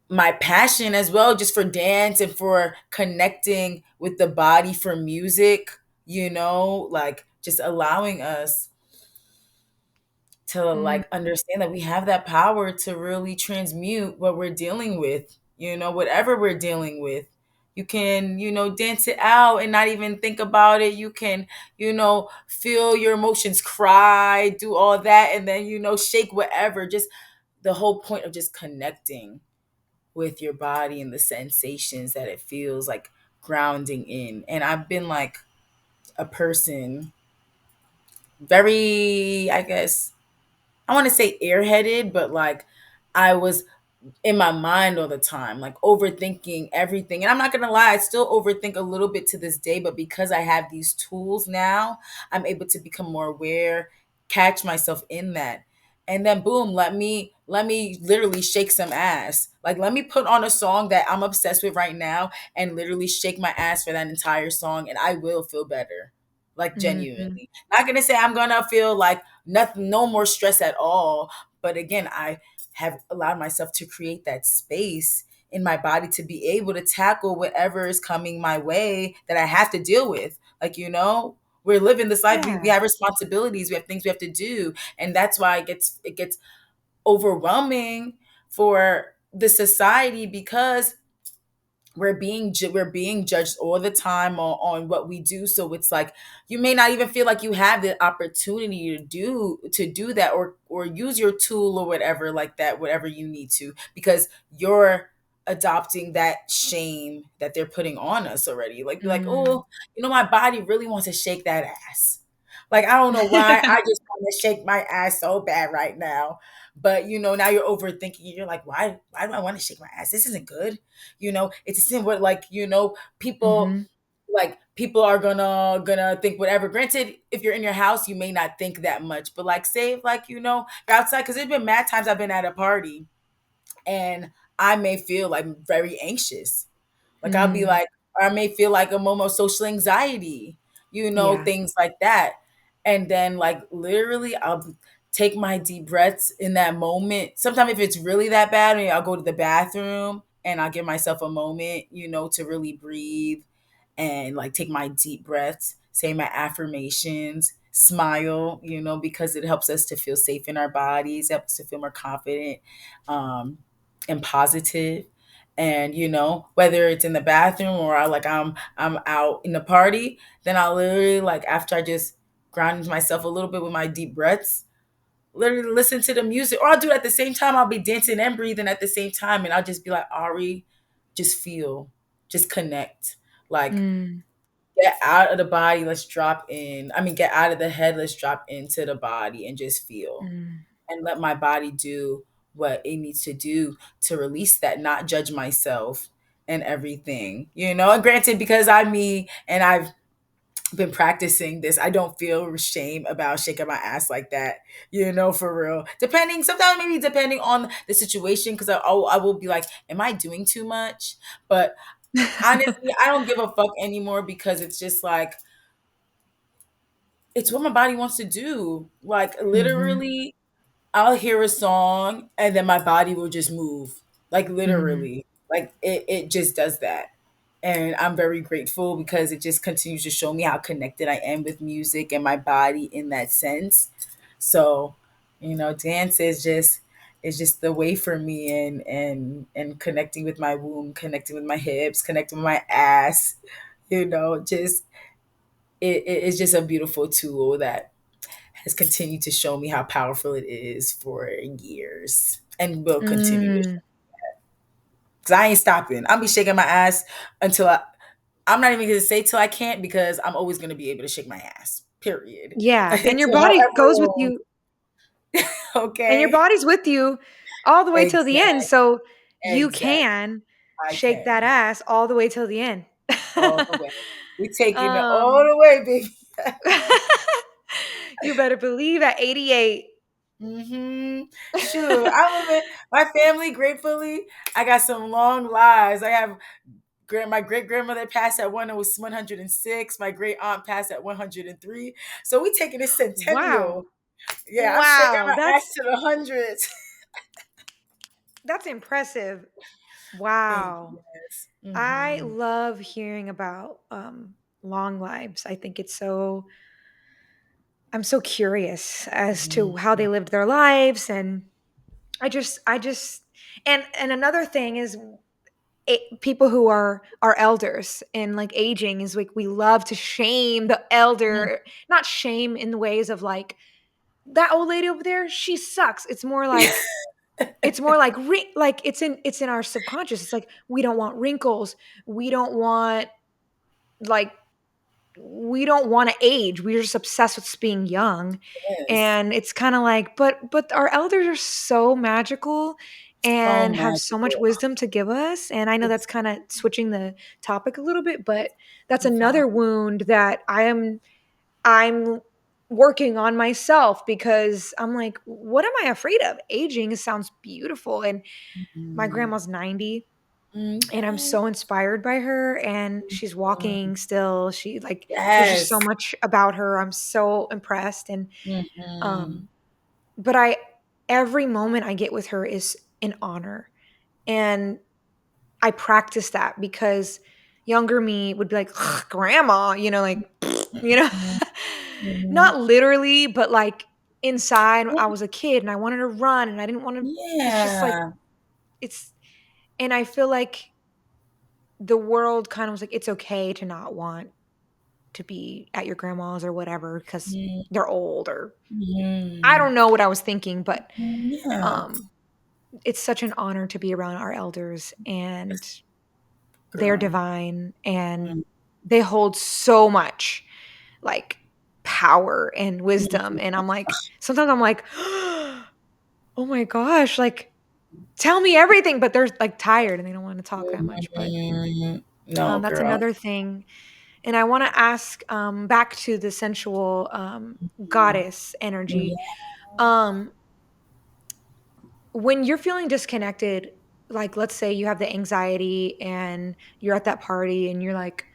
my passion as well, just for dance and for connecting with the body, for music, like just allowing us to Mm, like understand that we have that power to really transmute what we're dealing with, whatever we're dealing with. You can, dance it out and not even think about it. You can, feel your emotions, cry, do all that, and then, shake whatever. Just the whole point of just connecting with your body and the sensations that it feels like grounding in. And I've been like a person very, I guess, I want to say airheaded, but like I was in my mind all the time, like overthinking everything. And I'm not gonna lie, I still overthink a little bit to this day, but because I have these tools now, I'm able to become more aware, catch myself in that. And then boom, let me literally shake some ass. Like let me put on a song that I'm obsessed with right now and literally shake my ass for that entire song, and I will feel better. Like mhm, genuinely. Not gonna say I'm gonna feel like nothing, no more stress at all. But again, I have allowed myself to create that space in my body to be able to tackle whatever is coming my way that I have to deal with. Like, we're living this life. We yeah, have responsibilities. We have things we have to do. And that's why it gets overwhelming for the society, because we're being judged all the time on what we do. So it's like you may not even feel like you have the opportunity to do that, or use your tool or whatever like that, whatever you need to, because you're adopting that shame that they're putting on us already. Like, be like, mm, oh, my body really wants to shake that ass, Like, I don't know why. I just want to shake my ass so bad right now. But now you're overthinking. You're like, why do I want to shake my ass? This isn't good. It's a sin where like, people Mhm. like people are gonna think whatever. Granted, if you're in your house, you may not think that much. But like say if like, you're outside, because there's been mad times I've been at a party and I may feel like very anxious. Like I'll be Mm. like, or I may feel like a moment of social anxiety, Yeah. things like that. And then like literally I'll take my deep breaths in that moment. Sometimes if it's really that bad, maybe I'll go to the bathroom and I'll give myself a moment, to really breathe and like take my deep breaths, say my affirmations, smile, because it helps us to feel safe in our bodies, helps us to feel more confident, um, and positive. And whether it's in the bathroom or I'm out in the party, then I'll literally like after I just ground myself a little bit with my deep breaths, literally listen to the music, or I'll do it at the same time. I'll be dancing and breathing at the same time, and I'll just be like, Ari, just feel, just connect, like Mm. get out of the body, let's drop in. I mean, get out of the head, let's drop into the body and just feel Mm. and let my body do what it needs to do to release that, not judge myself and everything. And granted, because I'm me and I've been practicing this, I don't feel shame about shaking my ass like that, for real. Sometimes maybe depending on the situation, because I will be like, am I doing too much? But honestly, I don't give a fuck anymore because it's just like, it's what my body wants to do. Like Mhm. literally, I'll hear a song and then my body will just move. Like Mhm. literally. Like it just does that. And I'm very grateful because it just continues to show me how connected I am with music and my body in that sense. So, dance is just the way for me, and connecting with my womb, connecting with my hips, connecting with my ass, just it's just a beautiful tool that has continued to show me how powerful it is for years and will continue to. Mm. Because I ain't stopping. I'll be shaking my ass until I'm not even going to say till I can't, because I'm always going to be able to shake my ass, period. Yeah, and your Until body however goes with long. you and your Okay. body's with you all the way till the end, Exactly. so you Exactly. can I shake that can. ass all the way till the end. All the way. We taking it all Um, the way, baby. you better believe at 88. Shoot, I live in my family. Gratefully, I got some long lives. I have my great grandmother passed at 106. My great aunt passed at 103. So we taking this Wow. centennial. Yeah, I'm shaking Wow, my ass to the hundreds. that's impressive. Wow. Yes. I love hearing about long lives. I think I'm so curious as to how they lived their lives, and I just and another thing is people who are elders and like aging is like we love to shame the elder, not shame in the ways of like that old lady over there, she sucks. It's more like it's in our subconscious. It's like we don't want wrinkles. We don't want like we don't want to age. We're just obsessed with being young. Yes. And it's kind of like, but our elders are so magical So and have so much magical. wisdom to give us. And I know that's It's kind of switching the topic a little bit, but that's fine. another wound that I'm working on myself because I'm like, what am I afraid of? Aging sounds beautiful. And my Mhm. grandma's 90 and I'm Okay. so inspired by her and she's Mhm. walking still. She like there's just so Yes. much about her. I'm so impressed and Mhm. um but I every moment I get with her is an honor. And I practice that because younger me would be like, "Ugh, grandma, like, you know, Mhm. Mhm. not literally, but like inside, I was a kid and I wanted to run and I didn't want to. It's just like, Yeah. it's, and I feel like the world kind of was like, it's okay to not want to be at your grandma's or whatever because they're old or I Mhm. don't know what I was thinking, but Yeah. um, it's such an honor to be around our elders and they're Girl. divine and Mm. they hold so much like power and wisdom. And I'm like, sometimes I'm like, oh my gosh, like tell me everything, but they're like tired and they don't want to talk that much. But No, that's girl. another thing. And I want to ask back to the sensual goddess energy. Um, when you're feeling disconnected, like let's say you have the anxiety and you're at that party and you're like,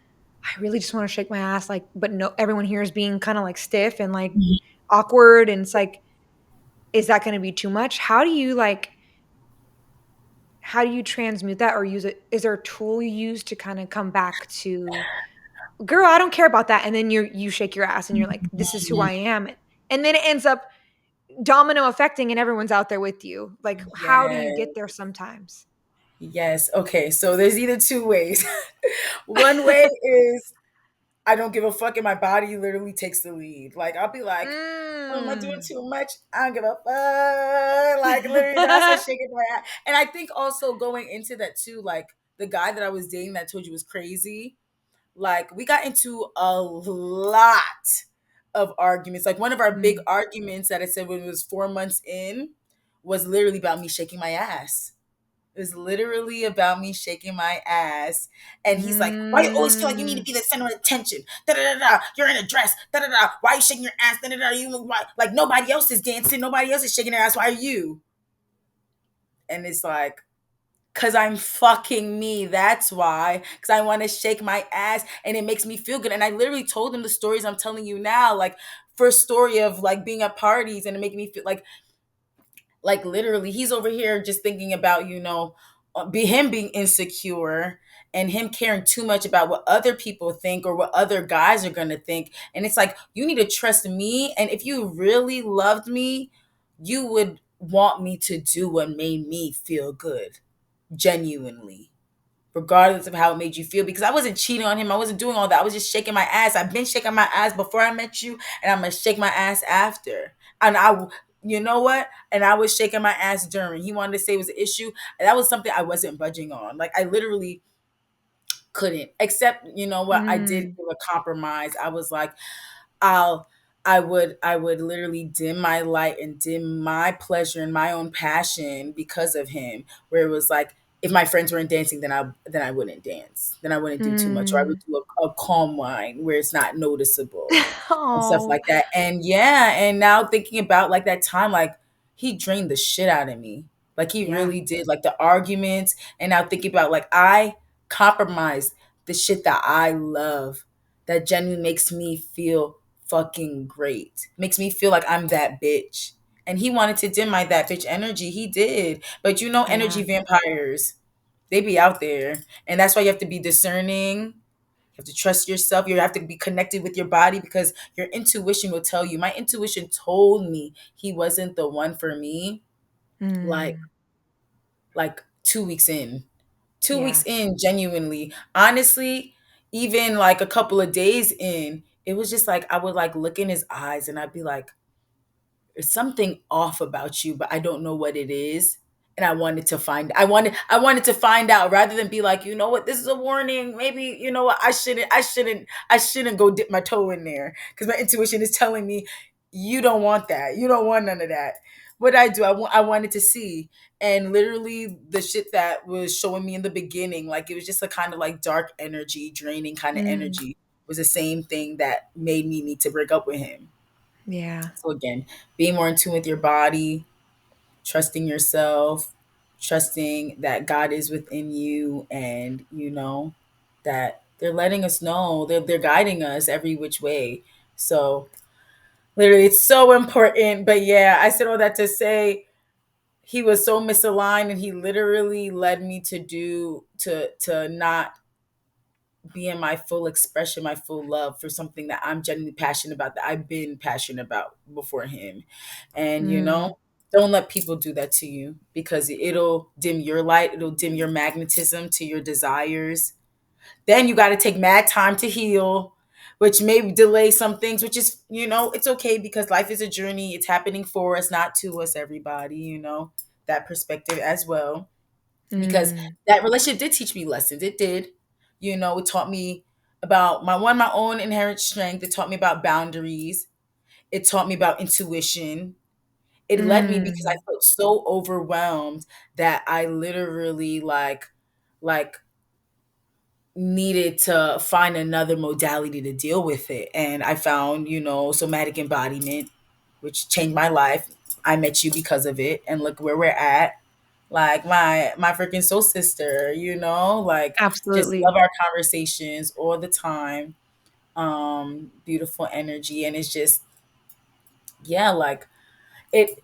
I really just want to shake my ass, like, but no, everyone here is being kind of like stiff and like awkward. And it's like, is that going to be too much? How do you transmute that or use it? Is there a tool you use to kind of come back to, girl, I don't care about that? And then you shake your ass and you're like, this is who I am. And then it ends up domino affecting and everyone's out there with you. Like, how do you Yes. get there sometimes? Yes. Okay. So there's either two ways. One way is I don't give a fuck and my body literally takes the lead. Like I'll be like, oh, am I doing Mm. too much? I don't give a fuck. Like literally, then I start shaking my ass. And I think also going into that too, like the guy that I was dating that I told you was crazy. Like we got into a lot of arguments. Like one of our big Mm. arguments that I said when it was 4 months in was literally about me shaking my ass. It was literally about me shaking my ass. And he's like, why you always feel like you need to Mm. be the center of attention? Da da da da. You're in a dress. Da da da. Why are you shaking your ass? Da da da. Why? Like nobody else is dancing. Nobody else is shaking their ass. Why are you? And it's like, cause I'm fucking me. That's why. Cause I want to shake my ass and it makes me feel good. And I literally told him the stories I'm telling you now. Like first story of like being at parties and it making me feel like literally he's over here just thinking about be him being insecure and him caring too much about what other people think or what other guys are going to think. And it's like you need to trust me, and if you really loved me you would want me to do what made me feel good, genuinely, regardless of how it made you feel, because I wasn't cheating on him. I wasn't doing all that. I was just shaking my ass. I've been shaking my ass before I met you, and I'm gonna shake my ass after. And you know what? And I was shaking my ass during. He wanted to say it was an issue, and that was something I wasn't budging on. Like I literally couldn't. Except, you know what? I did Mm. give a compromise. I was like, I'll I would literally dim my light and dim my pleasure and my own passion because of him. Where it was like if my friends weren't dancing, then I wouldn't dance. Then I wouldn't do too much, or I would Mm. do a calm wine where it's not noticeable and stuff Oh, like that. And yeah, and now thinking about like that time, like he drained the shit out of me. Like he yeah. really did. Like the arguments, and now thinking about like I compromised the shit that I love that genuinely makes me feel fucking great. Makes me feel like I'm that bitch. And he wanted to dim my that bitch energy. He did. But you know, energy Yeah. vampires, they be out there. And that's why you have to be discerning. You have to trust yourself. You have to be connected with your body because your intuition will tell you. My intuition told me he wasn't the one for me. Like Mm. 2 weeks in. 2 weeks Yeah. in, genuinely. Honestly, even like a couple of days in, it was just like I would like look in his eyes and I'd be like, there's something off about you, but I don't know what it is. And I wanted to find out rather than be like, you know what, this is a warning. Maybe, you know what, I shouldn't go dip my toe in there. Because my intuition is telling me you don't want that. You don't want none of that. What I do, I wanted to see. And literally the shit that was showing me in the beginning, like it was just a kind of like dark energy, draining kind of Mm. energy, was the same thing that made me need to break up with him. Yeah. So again, being more in tune with your body, trusting yourself, trusting that God is within you, and that they're letting us know, they're guiding us every which way. So literally it's so important. But yeah, I said all that to say he was so misaligned, and he literally led me to not be in my full expression, my full love for something that I'm genuinely passionate about, that I've been passionate about before him. And Mm. don't let people do that to you, because it'll dim your light, it'll dim your magnetism to your desires. Then you got to take mad time to heal, which may delay some things, which is, it's okay, because life is a journey. It's happening for us, not to us, everybody, that perspective as well, because Mm. that relationship did teach me lessons. It did. It taught me about my own inherent strength. It taught me about boundaries. It taught me about intuition. It led me because I Mm. felt so overwhelmed that I literally like needed to find another modality to deal with it. And I found, somatic embodiment, which changed my life. I met you because of it, and look where we're at. Like my freaking soul sister, like just love Absolutely. our conversations all the time. Beautiful energy, and it's just, yeah, like it,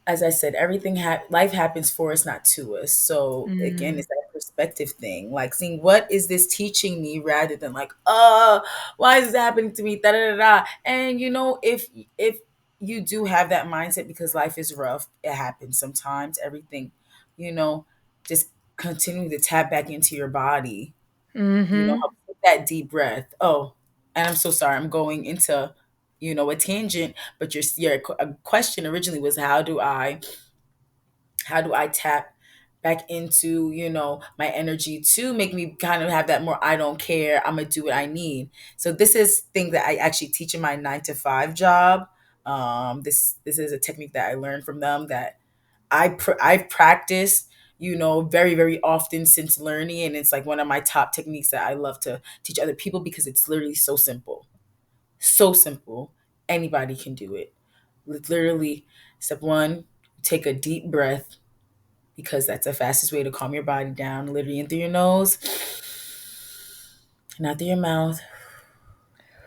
as I said, everything life happens for us, not to us. So again, Mm. it's that perspective thing, like seeing what is this teaching me, rather than like, why is this happening to me? Da da da da. And if you do have that mindset, because life is rough, it happens sometimes. Everything, you know, just continue to tap back into your body. Mhm. Take that deep breath. Oh, and I'm so sorry, I'm going into a tangent, but your question originally was, how do I tap back into my energy to make me kind of have that more I don't care, I'm gonna do what I need. So this is thing that I actually teach in my 9 to 5 job. This is a technique that I learned from them, that I've practiced very very often since learning, and it's like one of my top techniques that I love to teach other people, because it's literally so simple. So simple. Anybody can do it. Literally, step one, take a deep breath, because that's the fastest way to calm your body down. Literally in through your nose and out through your mouth.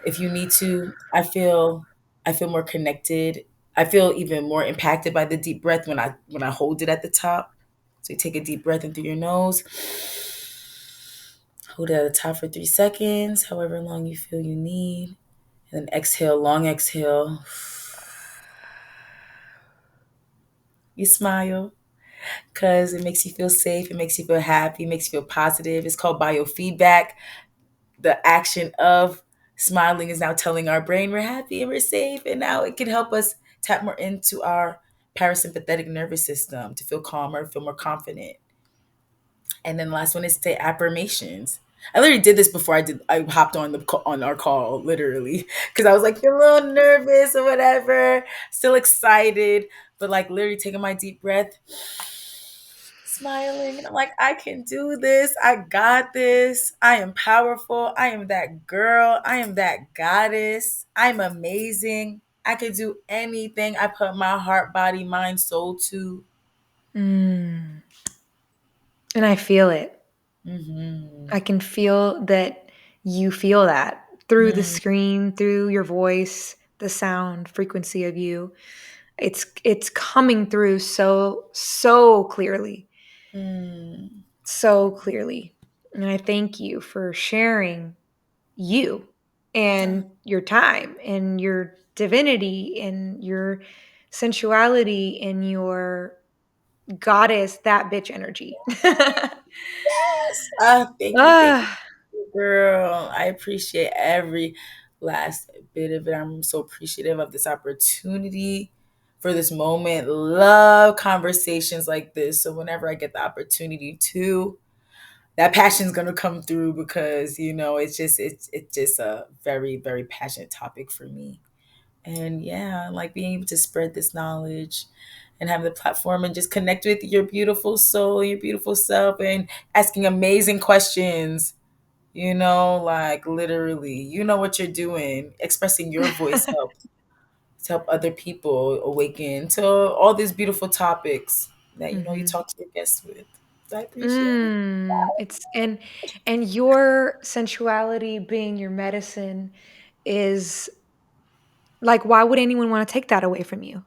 If you need to, I feel more connected. I feel even more impacted by the deep breath when I hold it at the top. So you take a deep breath in through your nose, hold it at the top for 3 seconds, however long you feel you need, and then exhale, long exhale. You smile, because it makes you feel safe, it makes you feel happy, it makes you feel positive. It's called biofeedback. The action of smiling is now telling our brain we're happy and we're safe, and now it can help us tap more into our parasympathetic nervous system to feel calmer, feel more confident. And then the last one is to affirmations. I literally did this before I hopped on our call, literally, because I was like a little nervous or whatever, still excited, but like literally taking my deep breath, smiling, and I'm like, I can do this. I got this. I am powerful. I am that girl. I am that goddess. I'm amazing. I can do anything I put my heart, body, mind, soul to. Mm. And I feel it. Mm-hmm. I can feel that you feel that through the screen, through your voice, the sound frequency of you. It's coming through so clearly. Mm-hmm. So clearly. And I thank you for sharing you and your time and your divinity and your sensuality and your goddess, that bitch energy. Yes. Thank you, Ah, girl. I appreciate every last bit of it. I'm so appreciative of this opportunity, for this moment. Love conversations like this. So whenever I get the opportunity to, that passion's gonna come through, because it's just a very very passionate topic for me. And yeah, like being able to spread this knowledge and have the platform and just connect with your beautiful soul, your beautiful self, and asking amazing questions. Like literally, what you're doing, expressing your voice helps to help other people awaken to all these beautiful topics that you mhm. talk to your guests with. So I appreciate it. It's and your sensuality being your medicine is like, why would anyone want to take that away from you?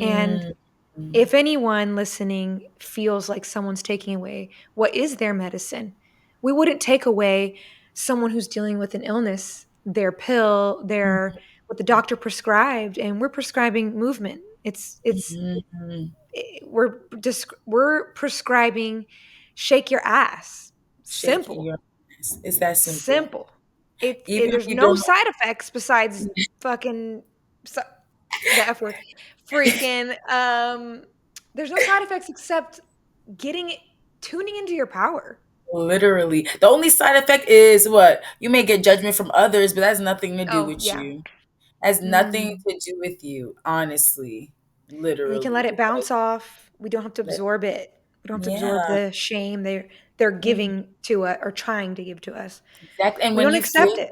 And Mm, if anyone listening feels like someone's taking away what is their medicine, we wouldn't take away someone who's dealing with an illness, their pill, their what the doctor prescribed, and we're prescribing movement. It's mm, we're prescribing shake your ass. shaking Simple. your ass. It's that simple. Simple. Even if There's you no don't. side effects besides fucking so, the F word. Freaking there's no side effects except getting tuning into your power. Literally. The only side effect is what? You may get judgment from others, but that's nothing to do Oh, with yeah. you. Has nothing Mm. to do with you, honestly. And they can let Literally. it bounce off. We don't have to Let- absorb it. We don't have to absorb yeah. the shame they're Mhm. giving to us or trying to give to us. Exactly. And We when don't you feel accept it.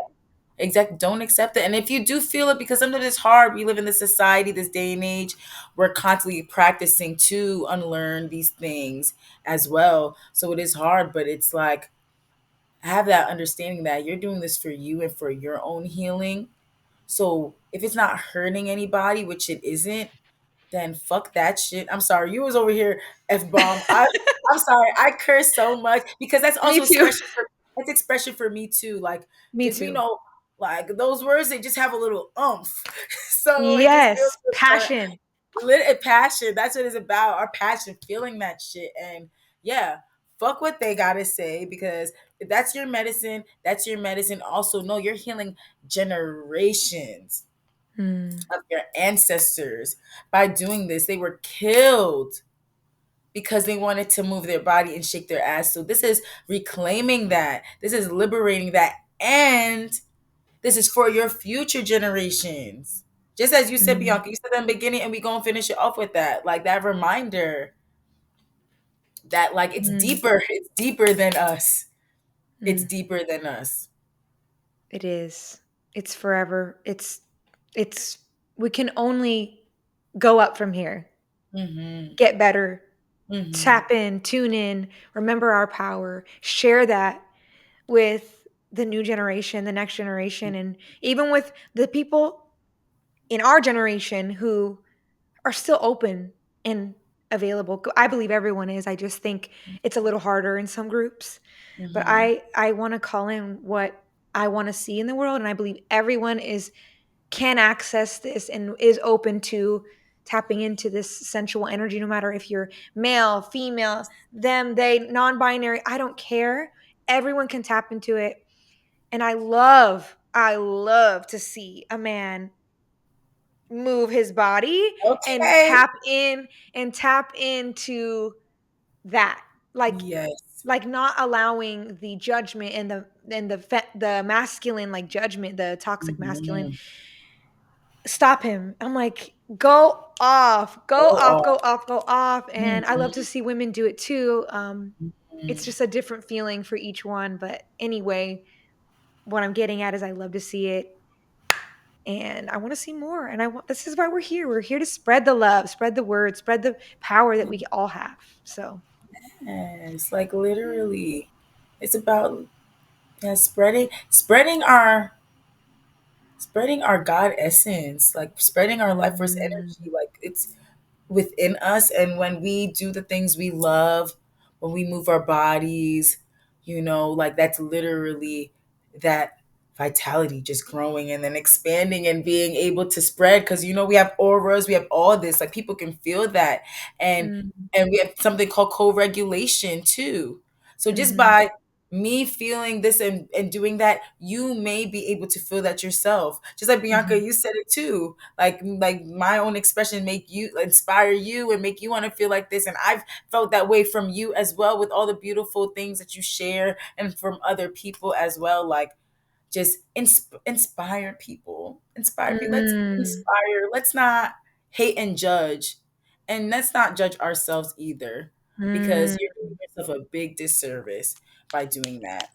exact, don't accept it. And if you do feel it, because sometimes it's hard, we live in this society, this day and age, we're constantly practicing to unlearn these things as well. So it is hard, but it's like have that understanding that you're doing this for you and for your own healing. So if it's not hurting anybody, which it isn't, then fuck that shit. I'm sorry. You was over here F bomb. I'm sorry. I curse so much because that's Me also too. expression for that's expression for me too. Like Me just too. like those words they just have a little umph. So it just feels Yes, passion. lit passion. That's what it's about. Our passion, feeling that shit. And yeah, fuck what they gotta say because if that's your medicine, that's your medicine. Also, no, you're healing generations Mm, of your ancestors by doing this. They were killed because they wanted to move their body and shake their ass. So this is reclaiming that. This is liberating that. And this is for your future generations. Just as you said, mm, Bianca, you said that in the beginning, and we gonna finish it off with that. Like that reminder that like mm, it's deeper than us. It's mm. deeper than us. It is. It's forever. It's we can only go up from here. Mm-hmm. Get better. Mm-hmm. Tap in, tune in, remember our power, share that with the new generation, the next generation, and even with the people in our generation who are still open and available. I believe everyone is. I just think it's a little harder in some groups. But Mm-hmm. I want to call in what I want to see in the world, and I believe everyone is can access this and is open to tapping into this sensual energy, no matter if you're male, female, them, they, non-binary. I don't care. Everyone can tap into it, and I love to see a man move his body and Okay. tap into that, Yes. not allowing the judgment and the masculine, like, judgment, the toxic masculine, Mm-hmm. stop him. I'm like, go off, Go go off, go off. off, go off. And I love to Mm-hmm. see women do it too. It's Mm-hmm. just a different feeling for each one, but anyway, what I'm getting at is I love to see it, and I want to see more. And I want this is why we're here. We're here to spread the love, spread the word, spread the power that we all have. So, Yes, like literally. It's about yeah, spreading our God essence, like spreading our life force mm, energy. Like it's within us. And when we do the things we love, when we move our bodies, like that's literally that vitality just growing and then expanding and being able to spread because we have auras, we have all this, like people can feel that. and mm, and we have something called co-regulation too. So just mhm, by me feeling this and doing that, you may be able to feel that yourself. Just like Bianca, mhm, you said it too. Like my own expression make you inspire you and make you want to feel like this. And I've felt that way from you as well with all the beautiful things that you share and from other people as well. Like just inspire people. Inspire people. Let's mm, inspire. Let's not hate and judge. And let's not judge ourselves either because mm, you're doing yourself a big disservice by doing that.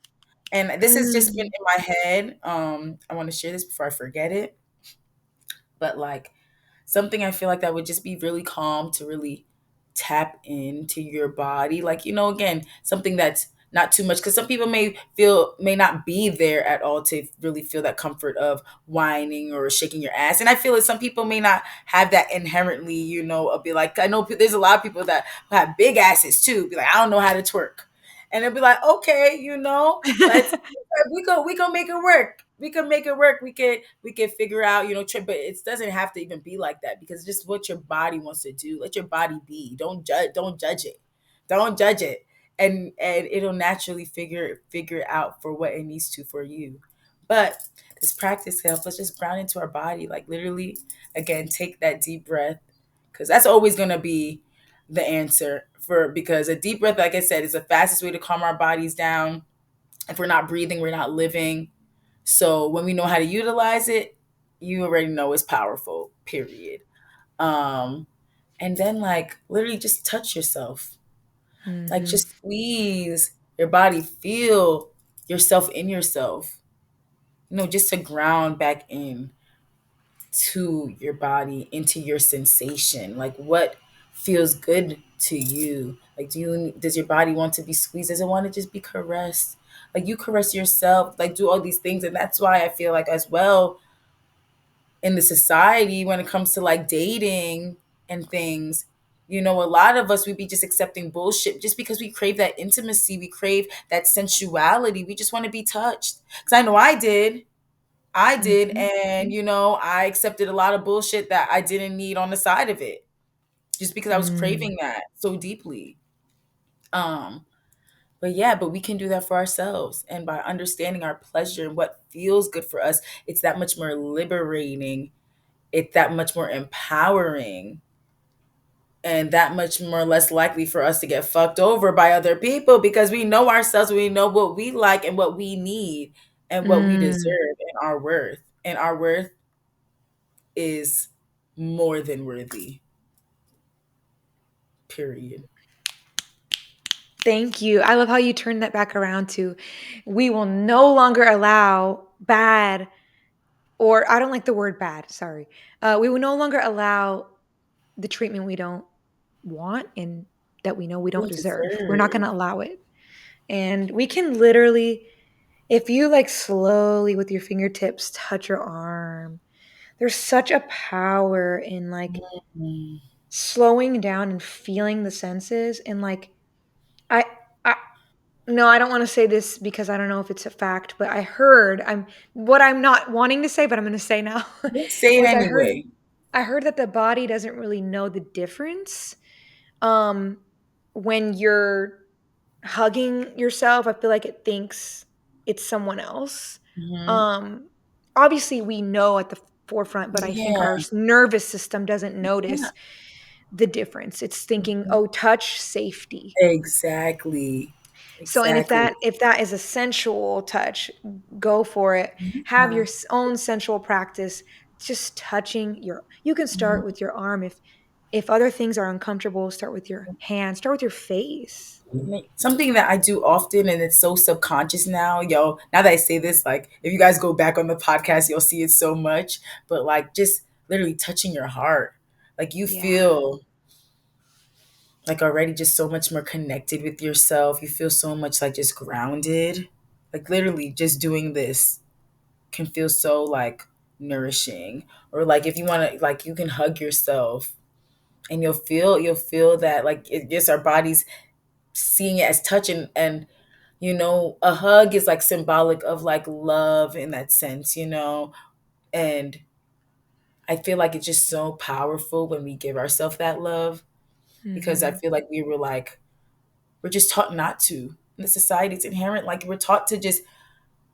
And this has just been mm, in my head. I want to share this before I forget it. But like something I feel like that would just be really calm to really tap into your body. Like, again, something that's not too much because some people may not be there at all to really feel that comfort of whining or shaking your ass. And I feel like some people may not have that inherently, be like, I know there's a lot of people that have big asses too, be like, I don't know how to twerk. And they'll be like, okay, let's we gonna make it work. We can make it work. We can figure out, but it doesn't have to even be like that because it's just what your body wants to do. Let your body be. Don't judge it. Don't judge it. And it'll naturally figure out for what it needs to for you. But this practice helps us just ground into our body. Like literally, again, take that deep breath. Cause that's always gonna be the answer because a deep breath, like I said, is the fastest way to calm our bodies down. If we're not breathing, we're not living. So when we know how to utilize it, you already know it's powerful, period. Um, and then like literally just touch yourself. Like Mm-hmm. just squeeze your body, feel yourself in yourself. Just to ground back in to your body, into your sensation. Like what feels good to you? Like does your body want to be squeezed? Does it want to just be caressed? Like you caress yourself, like do all these things. And that's why I feel like as well in the society when it comes to like dating and things, a lot of us, we be just accepting bullshit just because we crave that intimacy, we crave that sensuality, we just want to be touched. Because I know I did, Mm-hmm. and I accepted a lot of bullshit that I didn't need on the side of it, just because I was Mm. craving that so deeply. Um, but yeah, but we can do that for ourselves, and by understanding our pleasure and what feels good for us, it's that much more liberating. It's that much more empowering, and that much more less likely for us to get fucked over by other people because we know ourselves, we know what we like and what we need and what we Mm. deserve and our worth. And our worth is more than worthy. Period. Thank you. I love how you turned that back around to we will no longer allow bad, or I don't like the word bad, sorry. We will no longer allow the treatment we don't want and that we know we don't We deserve. We're not going deserve. to allow it. And we can literally, if you like slowly with your fingertips touch your arm, there's such a power in like Mm. slowing down and feeling the senses. And like, I, I, no, I don't want to say this because I don't know if it's a fact, but what I'm not wanting to say, but I'm going to say now Let's say it was anyway. I heard that the body doesn't really know the difference um when you're hugging yourself. I feel like it thinks it's someone else. Hmm. um Obviously we know at the forefront, but I think Yeah. our nervous system doesn't Yeah. notice the difference. It's thinking, Mhm. oh, touch, safety. Exactly. So, and if Exactly. that is a sensual touch, go for it. Have your Yeah. own sensual practice. Just touching your. You can start Mhm. with your arm if other things are uncomfortable. Start with your hand. Start with your face. Something that I do often, and it's so subconscious now, yo. Now that I say this, like if you guys go back on the podcast, you'll see it so much. But like just literally touching your heart, like you Yeah. feel like already just so much more connected with yourself. You feel so much like just grounded. Like literally just doing this can feel so like nourishing. Or like if you want to like you can hug yourself and you'll feel that like it just our bodies seeing it as touch and a hug is like symbolic of like love in that sense, and I feel like it's just so powerful when we give ourselves that love because I Hmm. feel like we're just taught not to. In the society, it's inherent. Like we're taught to just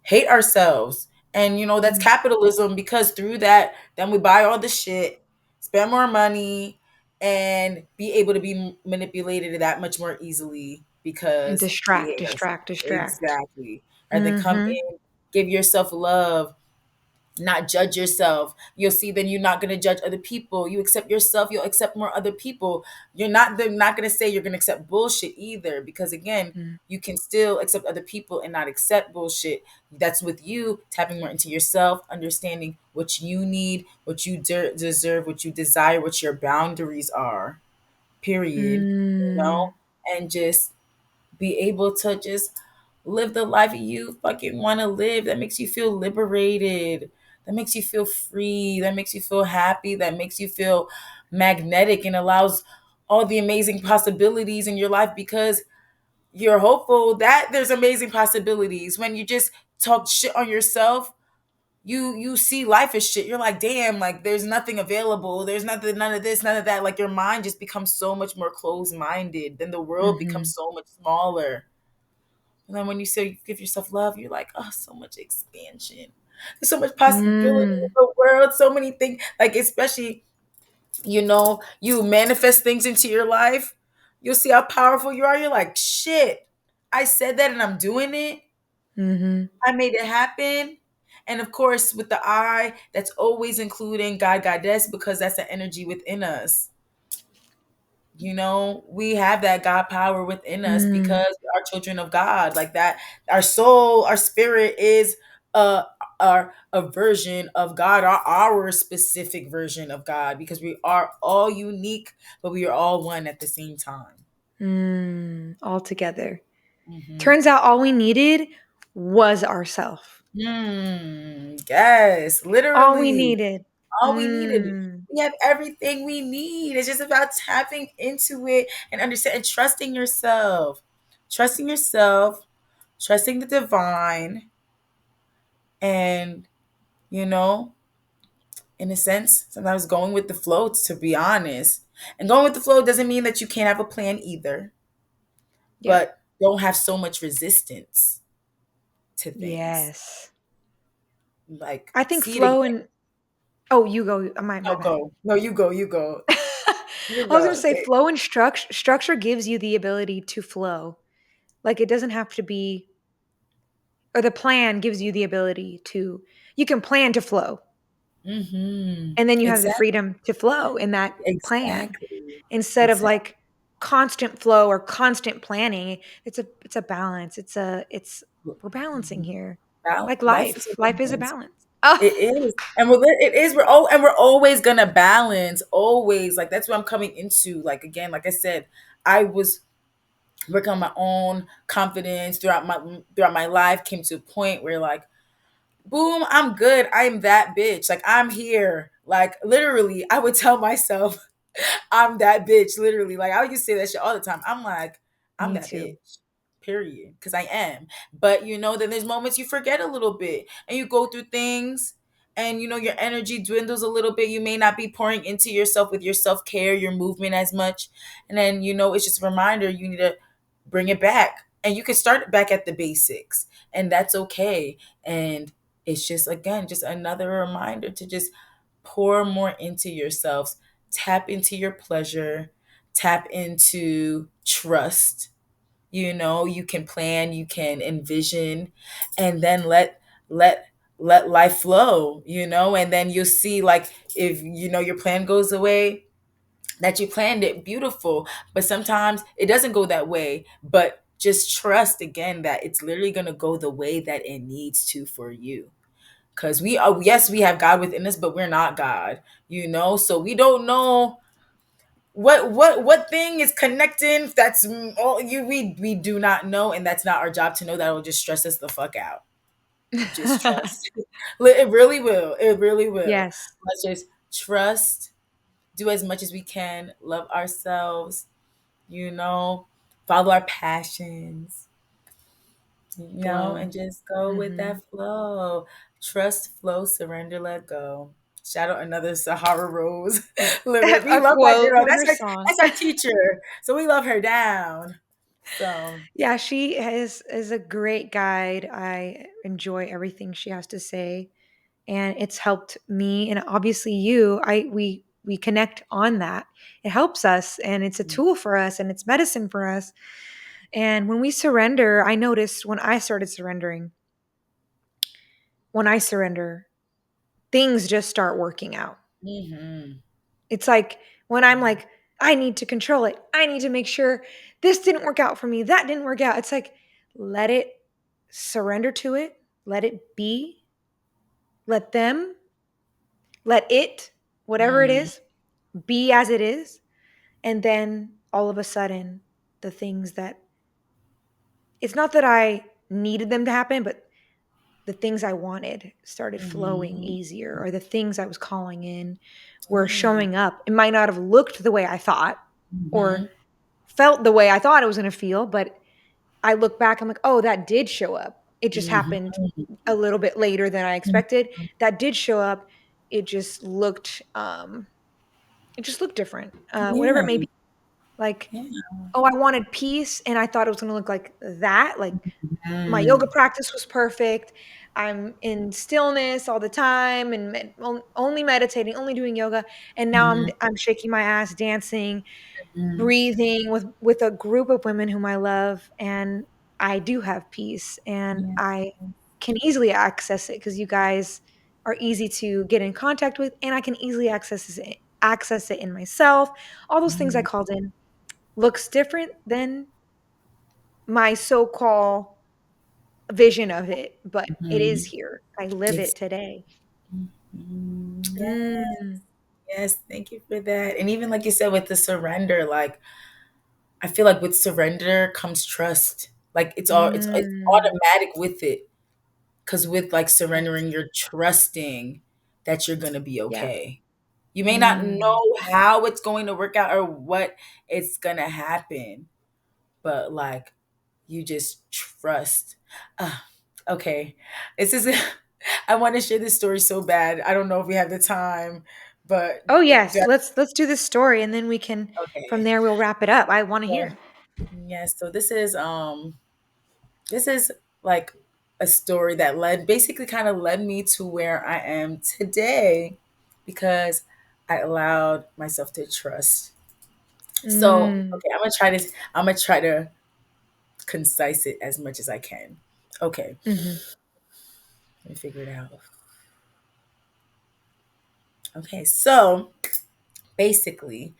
hate ourselves. And that's capitalism because through that, then we buy all the shit, spend more money, and be able to be manipulated that much more easily because we Distract, hate ourselves. distract, distract. Exactly. Or then come Hmm. in, give yourself love, not judge yourself. You'll see then you're not going to judge other people. You accept yourself, you'll accept more other people. They're not going to say you're going to accept bullshit either because again, you can still accept other people and not accept bullshit. That's with you tapping more into yourself, understanding what you need, what you deserve, what you desire, what your boundaries are. Period. You Mm. know, and just be able to just live the life you fucking want to live that makes you feel liberated, that makes you feel free, that makes you feel happy, that makes you feel magnetic and allows all the amazing possibilities in your life because you're hopeful that there's amazing possibilities. When you just talk shit on yourself, you see life as shit. You're like, damn, like there's nothing available. There's nothing, none of this, none of that. Like your mind just becomes so much more closed minded. Then the world becomes Hmm. so much smaller. And then when you say you give yourself love, you're like, oh, so much expansion. There's so much possibility in Mm. the world, so many things. Like, especially, you manifest things into your life. You'll see how powerful you are. You're like, shit, I said that and I'm doing it. Mm-hmm. I made it happen. And of course, with the I, that's always including God, Goddess, because that's the energy within us. We have that God power within us Mm. because we are children of God. Like that, our soul, our spirit is a a version of God, our specific version of God, because we are all unique, but we are all one at the same time. All together. Hmm. Turns out all we needed was ourself. Yes, All we literally. needed. All we needed. Mm. We have everything we need. It's just about tapping into it and understand and trusting yourself. Trusting yourself, trusting the divine, and you know, in a sense, sometimes going with the flow, to be honest. And going with the flow doesn't mean that you can't have a plan either, Yep. but don't have so much resistance to things. Yes. Like, I think see it flow again. and oh, you go. My No, bad. go. No, you go. You go. You I was gonna go. say flow and structure gives you the ability to flow. Like it doesn't have to be, or the plan gives you the ability to. You can plan to flow, Mm-hmm. and then you have the Exactly. freedom to flow in that plan Exactly. instead of Exactly. like constant flow or constant planning. It's a balance. It's we're balancing Mhm. here, Bal like Life is life. a Life is a balance. balance. Oh, It is, and it is. We're always gonna balance. Always, like that's what I'm coming into. Like again, like I said, I was working on my own confidence throughout my life. Came to a point where like, boom, I'm good. I'm that bitch. Like I'm here. Like literally, I would tell myself I'm that bitch, literally. Like I used to say that shit all the time. I'm like, I'm me that too. bitch. Period. Because I am. But then there's moments you forget a little bit and you go through things and your energy dwindles a little bit. You may not be pouring into yourself with your self-care, your movement as much. And then, it's just a reminder you need to bring it back. And you can start back at the basics. And that's okay. And it's just again, just another reminder to just pour more into yourselves, tap into your pleasure, tap into trust. You can plan, you can envision, and then let let life flow, and then you'll see, like, if your plan goes away, that you planned it beautiful, but sometimes it doesn't go that way. But just trust again that it's literally going to go the way that it needs to for you, because we are, yes, we have God within us, but we're not God, so we don't know what thing is connecting. That's all you we do not know, and that's not our job to know. That will just stress us the fuck out. Just trust. It really will, it really will. Yes. Let's just trust, do as much as we can, love ourselves, you know follow our passions, and Flow. just go with Hmm. that flow. Trust, flow, surrender, let go. Shout out another Sahara Rose. We A love that quote. girl. What was That's her her. song? That's our teacher. So we love her down. So. Yeah, she is a great guide. I enjoy everything she has to say, and it's helped me and obviously you. We connect on that. It helps us, and it's a tool for us, and it's medicine for us. And when we surrender, I noticed when I started surrendering, when I surrender, things just start working out. Hmm. It's like when I'm like, I need to control it. I need to make sure this didn't work out for me. That didn't work out. It's like, let it surrender to it. Let it be. Let them, let it, whatever it Hmm. is, be as it is. And then all of a sudden, the things that it's not that I needed them to happen, but the things I wanted started flowing Hmm. easier, or the things I was calling in were Yeah. showing up. It might not have looked the way I thought or Hmm. felt the way I thought it was going to feel, but I look back, I'm like, oh, that did show up. It just happened Hmm. a little bit later than I expected. That did show up. It just looked, it just looked different. Whatever it Yeah. may be. Like, Yeah. oh, I wanted peace, and I thought it was going to look like that. Like my yoga Mm. practice was perfect. I'm in stillness all the time and only meditating, only doing yoga. And now Mhm. I'm shaking my ass, dancing, Mm, breathing with a group of women whom I love, and I do have peace, and yeah. I can easily access it because you guys are easy to get in contact with, and I can easily access it in myself. All those things I Mm, called in looks different than my so-called vision of it, but it is mhm. here. I live It's it today. yeah. Mm, Yes, thank you for that. And even like you said with the surrender, like I feel like with surrender comes trust. Like it's mm, automatic with it. Cause with like yes, surrendering, you're trusting that you're gonna be yes. okay. You may not Mm. know how it's going to work out or what it's gonna happen, but like you just trust. Ah, okay. This is I want to share this story so bad. I don't know if we have the time, but Oh, yes, let's do this story, and then we can from okay. there, we'll wrap it up. I wanna So, hear. yes, so this is like a story that basically kind of led me to where I am today because I allowed myself to trust. So, Mm, okay, I'm gonna try to concise it as much as I can. Okay, mhm, let me figure it out. Okay, so basically,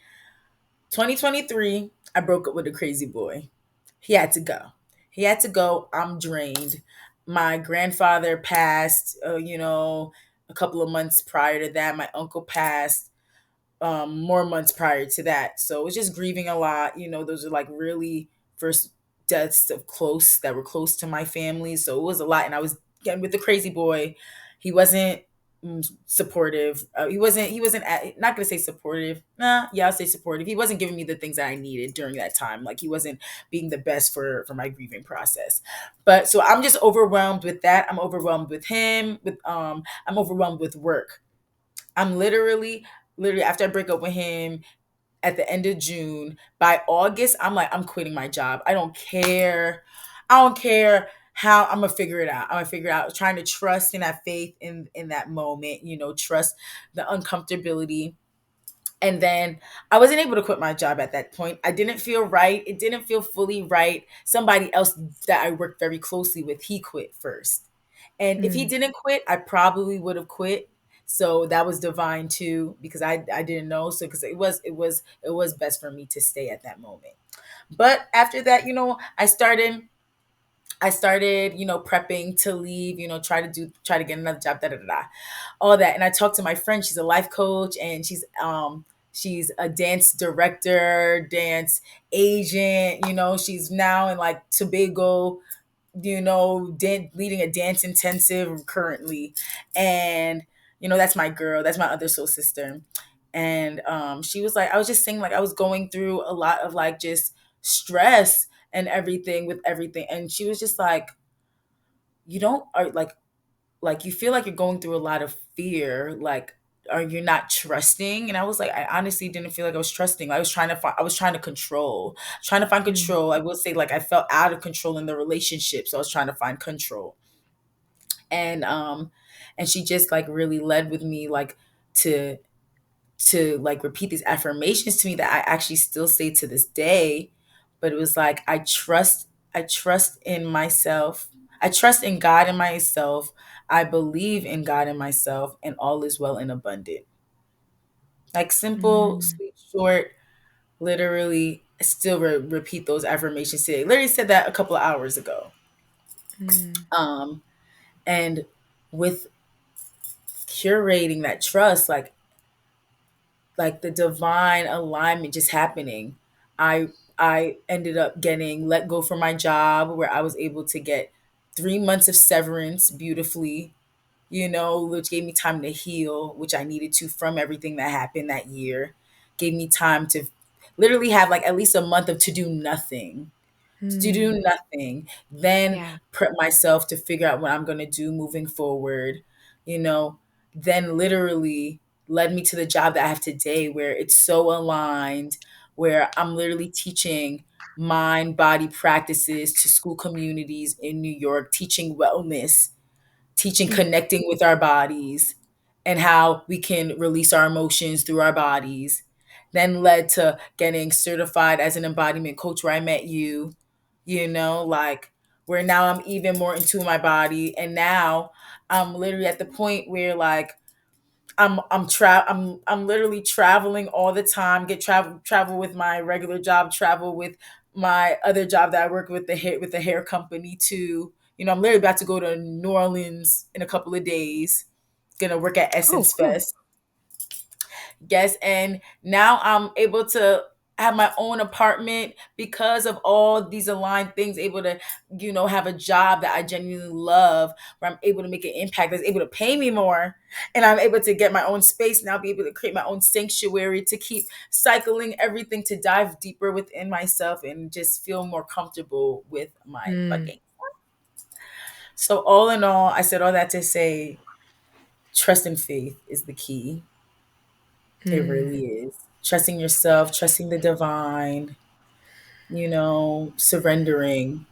2023, I broke up with a crazy boy. He had to go. He had to go. I'm drained. My grandfather passed, a couple of months prior to that. My uncle passed more months prior to that. So it was just grieving a lot. Those are like really first deaths that were close to my family. So it was a lot. And I was getting with the crazy boy. He wasn't supportive. Not gonna say supportive. Yeah, I'll say supportive. He wasn't giving me the things that I needed during that time. Like he wasn't being the best for my grieving process. But so I'm just overwhelmed with that. I'm overwhelmed with him. I'm overwhelmed with work. I'm literally after I break up with him at the end of June, by August, I'm like, I'm quitting my job. I don't care. I don't care how I'm gonna figure it out. I'm gonna figure it out. Trying to trust and have faith in that moment, trust the uncomfortability. And then I wasn't able to quit my job at that point. I didn't feel right. It didn't feel fully right. Somebody else that I worked very closely with, he quit first. And if he mm, didn't quit, I probably would have quit. So that was divine too, because I didn't know. So because it was best for me to stay at that moment. But after that, I started, prepping to leave, try to get another job, da da da da, all that. And I talked to my friend. She's a life coach, and she's a dance director, dance agent. She's now in like Tobago, leading a dance intensive currently, and that's my girl. That's my other soul sister. And she was like, I was just saying, like I was going through a lot of like just stress and everything with everything, and she was just like, you don't are like you feel like you're going through a lot of fear, like are you not trusting? And I was like, I honestly didn't feel like I was trusting. I was trying to control, trying to find mm, control. I will say, like, I felt out of control in the relationship, so I was trying to find control. And she just like really led with me, like, to like repeat these affirmations to me that I actually still say to this day. But it was like, I trust in myself. I trust in God and myself. I believe in God and myself, and all is well and abundant. Like simple, mm, sweet, short, literally still repeat those affirmations today. Literally said that a couple of hours ago. mm, Um and with curating that trust, like the divine alignment just happening. I ended up getting let go from my job, where I was able to get 3 months of severance beautifully, which gave me time to heal, which I needed to from everything that happened that year. Gave me time to literally have like at least a month of to do mm. nothing, then Yeah. prep myself to figure out what I'm going to do moving forward, you know, then literally led me to the job that I have today, where it's so aligned, where I'm literally teaching mind body practices to school communities in New York, teaching wellness, teaching Mm, connecting with our bodies and how we can release our emotions through our bodies. then led to getting certified as an embodiment coach where I met you, like where now I'm even more into my body. And now I'm literally at the point where like I'm literally traveling all the time, get travel with my regular job, travel with my other job that I work with the hair company too. I'm literally about to go to New Orleans in a couple of days. Gonna work at Oh, Essence cool. Fest. Yes, and now I'm able to have my own apartment because of all these aligned things, able to, have a job that I genuinely love, where I'm able to make an impact, that's able to pay me more. And I'm able to get my own space now, be able to create my own sanctuary to keep cycling everything, to dive deeper within myself and just feel more comfortable with my Mm, fucking. So all in all, I said all that to say trust and faith is the key. It mm, really is. Trusting yourself, trusting the divine, surrendering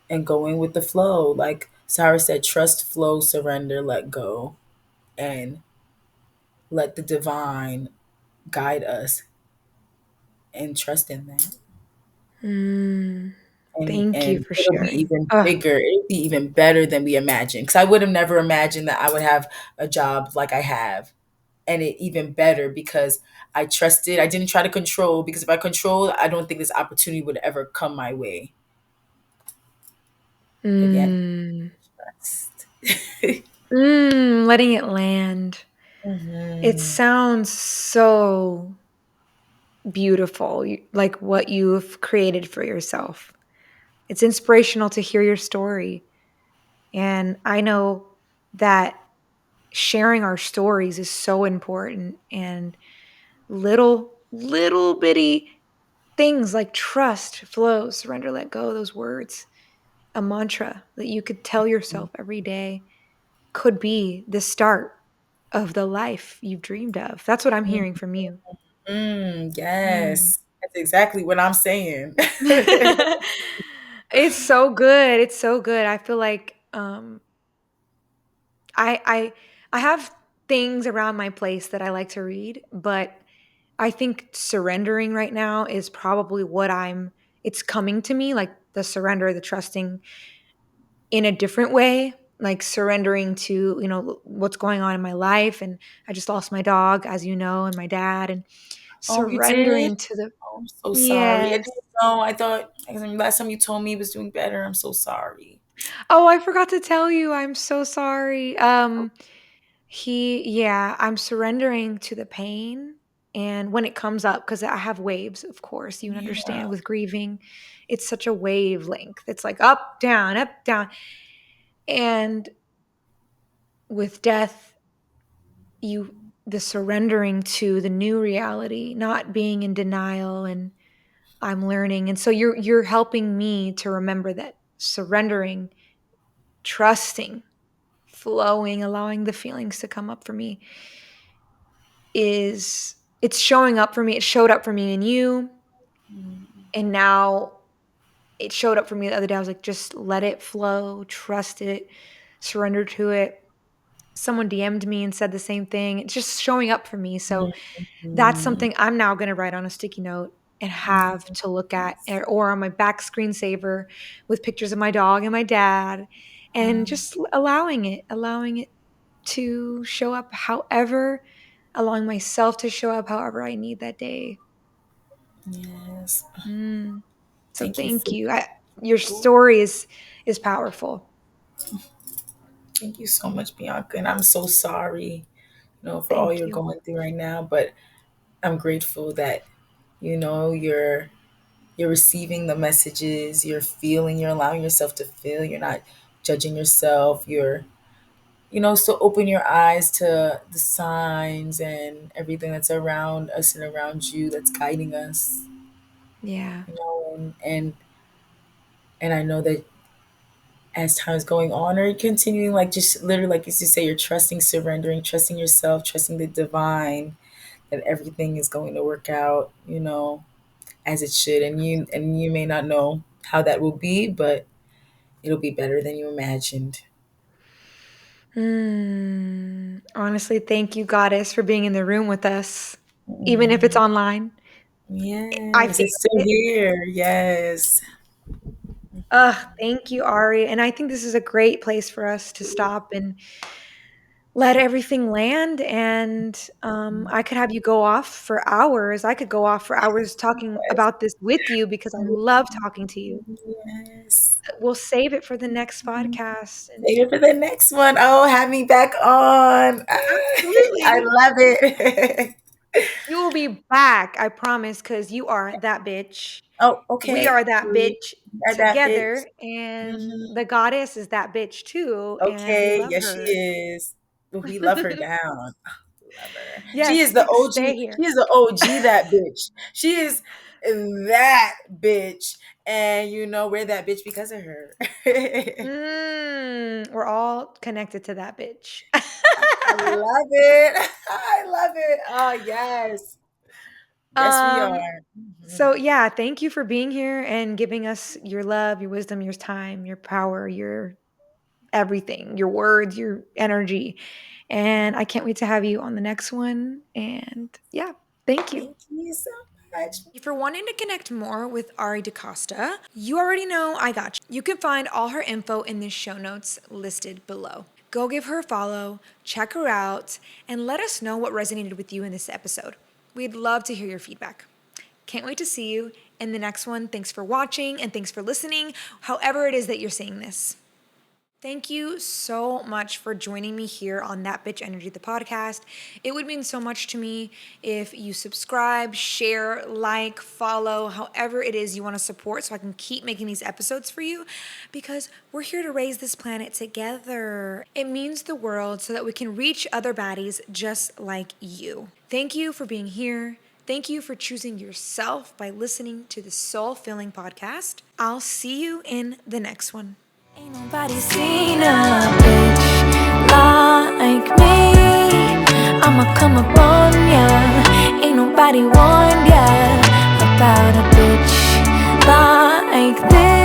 and going with the flow. Like Sarah said, trust, flow, surrender, let go, and let the divine guide us and trust in that. mm. And Thank you and for it'll be sharing. even bigger. It'll be even better than we imagined. Because I would have never imagined that I would have a job like I have. And it even better because I trusted. I didn't try to control, because if I controlled, I don't think this opportunity would ever come my way. Again, Mm, trust. letting it land. It Hmm. sounds so beautiful, like what you've created for yourself. It's inspirational to hear your story. And I know that sharing our stories is so important, and little bitty things like trust, flow, surrender, let go, those words, a mantra that you could tell yourself every day could be the start of the life you've dreamed of. That's what I'm hearing from you. Mm. Yes, that's exactly what I'm saying. It's so good. It's so good. I feel like I I I have things around my place that I like to read, but I think surrendering right now is probably what it's coming to me, like the surrender, the trusting in a different way, like surrendering to, what's going on in my life. And I just lost my dog, as you know, and my dad, and Oh, you did? surrendering to the, Oh, I'm so sorry. I yes. didn't know. I thought last time you told me he was doing better. I'm so sorry. Oh, I forgot to tell you. I'm so sorry. Yeah, I'm surrendering to the pain. And when it comes up, because I have waves, of course, you Yeah. understand with grieving, it's such a wavelength. It's like up, down, up, down. And with death, you the surrendering to the new reality, not being in denial, and I'm learning. And so you're helping me to remember that surrendering, trusting, flowing, allowing the feelings to come up for me it's showing up for me. It showed up for me and you, and now it showed up for me the other day. I was like, just let it flow, trust it, surrender to it. Someone DM'd me and said the same thing. It's just showing up for me. So that's Mhm. something I'm now going to write on a sticky note and have to look at, or on my back screensaver with pictures of my dog and my dad, and just allowing it to show up however, allowing myself to show up however I need that day. Yes. Mm. So Thank you thank for you. Your your story is powerful. Thank you so much, Bianca. And I'm so sorry, for all Thank you're you. going through right now. But I'm grateful that, you're receiving the messages, you're feeling, you're allowing yourself to feel, you're not judging yourself, you're, still open your eyes to the signs and everything that's around us and around you that's guiding us, Yeah. and I know that as time's going on, or continuing, like just literally like you say, you're trusting, surrendering, trusting yourself, trusting the divine, that everything is going to work out, as it should. And you may not know how that will be, but it'll be better than you imagined. Honestly, thank you, Goddess, for being in the room with us. even if it's Mhm. online. I Yes, feel it's still it. here. Yes. Thank you, Ari. And I think this is a great place for us to stop and let everything land. And I could have you go off for hours. I could go off for hours talking Yes. about this with you because I love talking to you. Yes. We'll save it for the next podcast. And Save it for the next one. Oh, have me back on. I absolutely. love it. You will be back, I promise, because you are that bitch. Oh, We okay. are that We bitch are that bitch. together, and Mhm. the goddess is that bitch too, and we Okay, love yes, she her. is. But we love her down. Love her. She is Yes, the stay OG. here. She is the OG, that bitch. She is that bitch. And we're that bitch because of her. We're all connected to that bitch. I love it. I love it. Oh, yes. Yes, we are. um, Mhm. so yeah, thank you for being here and giving us your love, your wisdom, your time, your power, your everything, your words, your energy. And I can't wait to have you on the next one. And yeah, thank you. Thank you so much. If you're wanting to connect more with Ari DaCosta, you already know I got you. You can find all her info in the show notes listed below. Go give her a follow, check her out, and let us know what resonated with you in this episode. We'd love to hear your feedback. Can't wait to see you in the next one. Thanks for watching and thanks for listening, however it is that you're seeing this. Thank you so much for joining me here on That Bitch Energy, the podcast. It would mean so much to me if you subscribe, share, like, follow, however it is you want to support so I can keep making these episodes for you because we're here to raise this planet together. It means the world so that we can reach other baddies just like you. Thank you for being here. Thank you for choosing yourself by listening to the Soul Filling podcast. I'll see you in the next one. Ain't nobody seen a bitch like me. I'ma come up on ya. Ain't nobody warned ya about a bitch like this.